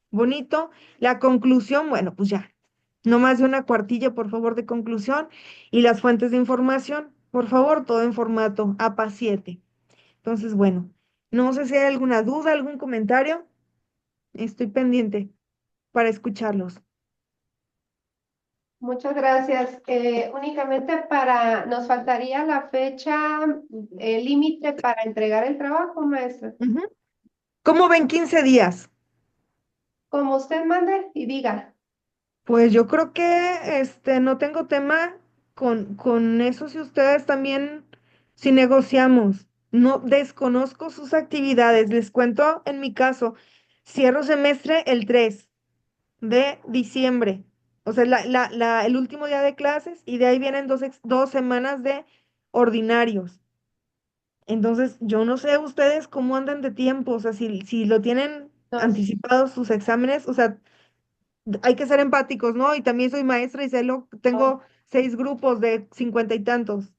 bonito. La conclusión, bueno, pues ya, no más de una cuartilla, por favor, de conclusión. Y las fuentes de información, por favor, todo en formato APA 7. Entonces, bueno, no sé si hay alguna duda, algún comentario. Estoy pendiente para escucharlos. Muchas gracias. Únicamente nos faltaría la fecha límite para entregar el trabajo, maestra. Ujú. ¿Cómo ven 15 días? Como usted mande y diga. Pues yo creo que no tengo tema con eso si ustedes también, si negociamos. No desconozco sus actividades. Les cuento en mi caso, cierro semestre el 3 de diciembre. O sea, el último día de clases y de ahí vienen 2 semanas de ordinarios. Entonces, yo no sé ustedes cómo andan de tiempo, o sea, si lo tienen Entonces, anticipados sus exámenes, o sea, hay que ser empáticos, ¿no? Y también soy maestra y tengo 6 grupos de 50 y tantos.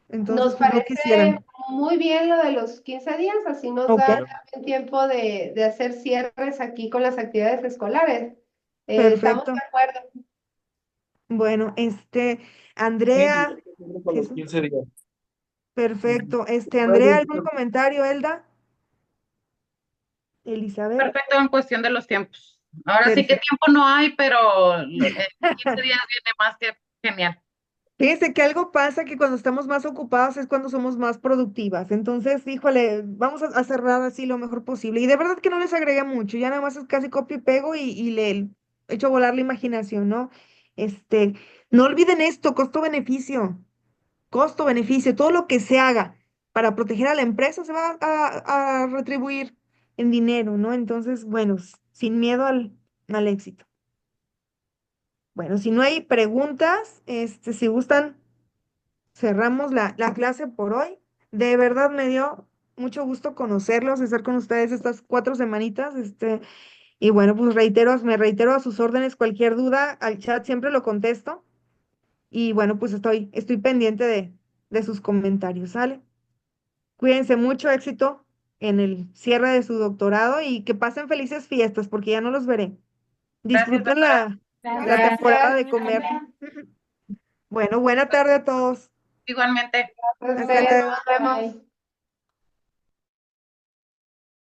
Entonces, Nos pues no parece quisieran. muy bien lo de los 15 días, así nos Ok, da también tiempo de hacer cierres aquí con las actividades escolares. Estamos perfecto. de acuerdo. Bueno, Sí, digo, Andrea, yo creo que a los Jesús, 15 días. perfecto. Andrea, Puede ¿algún ser. comentario, Elda? Elizabeth, Perfecto en cuestión de los tiempos. Ahora sí que perfecto. tiempo no hay, pero en 15 días viene más que genial. Fíjense que algo pasa que cuando estamos más ocupadas es cuando somos más productivas. Entonces, híjole, vamos a cerrar así lo mejor posible. Y de verdad que no les agregué mucho, ya nada más es casi copio y pego y le echo volar la imaginación, ¿no? Este, no olviden esto, costo-beneficio. Costo-beneficio, todo lo que se haga para proteger a la empresa se va a retribuir en dinero, ¿no? Entonces, bueno, sin miedo al éxito. Bueno, si no hay preguntas, si gustan, cerramos la clase por hoy. De verdad me dio mucho gusto conocerlos, estar con ustedes estas 4 semanitas, y bueno, pues me reitero a sus órdenes, cualquier duda al chat siempre lo contesto. Y bueno, pues estoy pendiente de sus comentarios, ¿sale? Cuídense mucho, éxito en el cierre de su doctorado y que pasen felices fiestas porque ya no los veré. Gracias, Disfruten doctora. la temporada Gracias. de comer. Bueno, buena tarde a todos. Igualmente. Hasta Respeto, luego. nos vemos.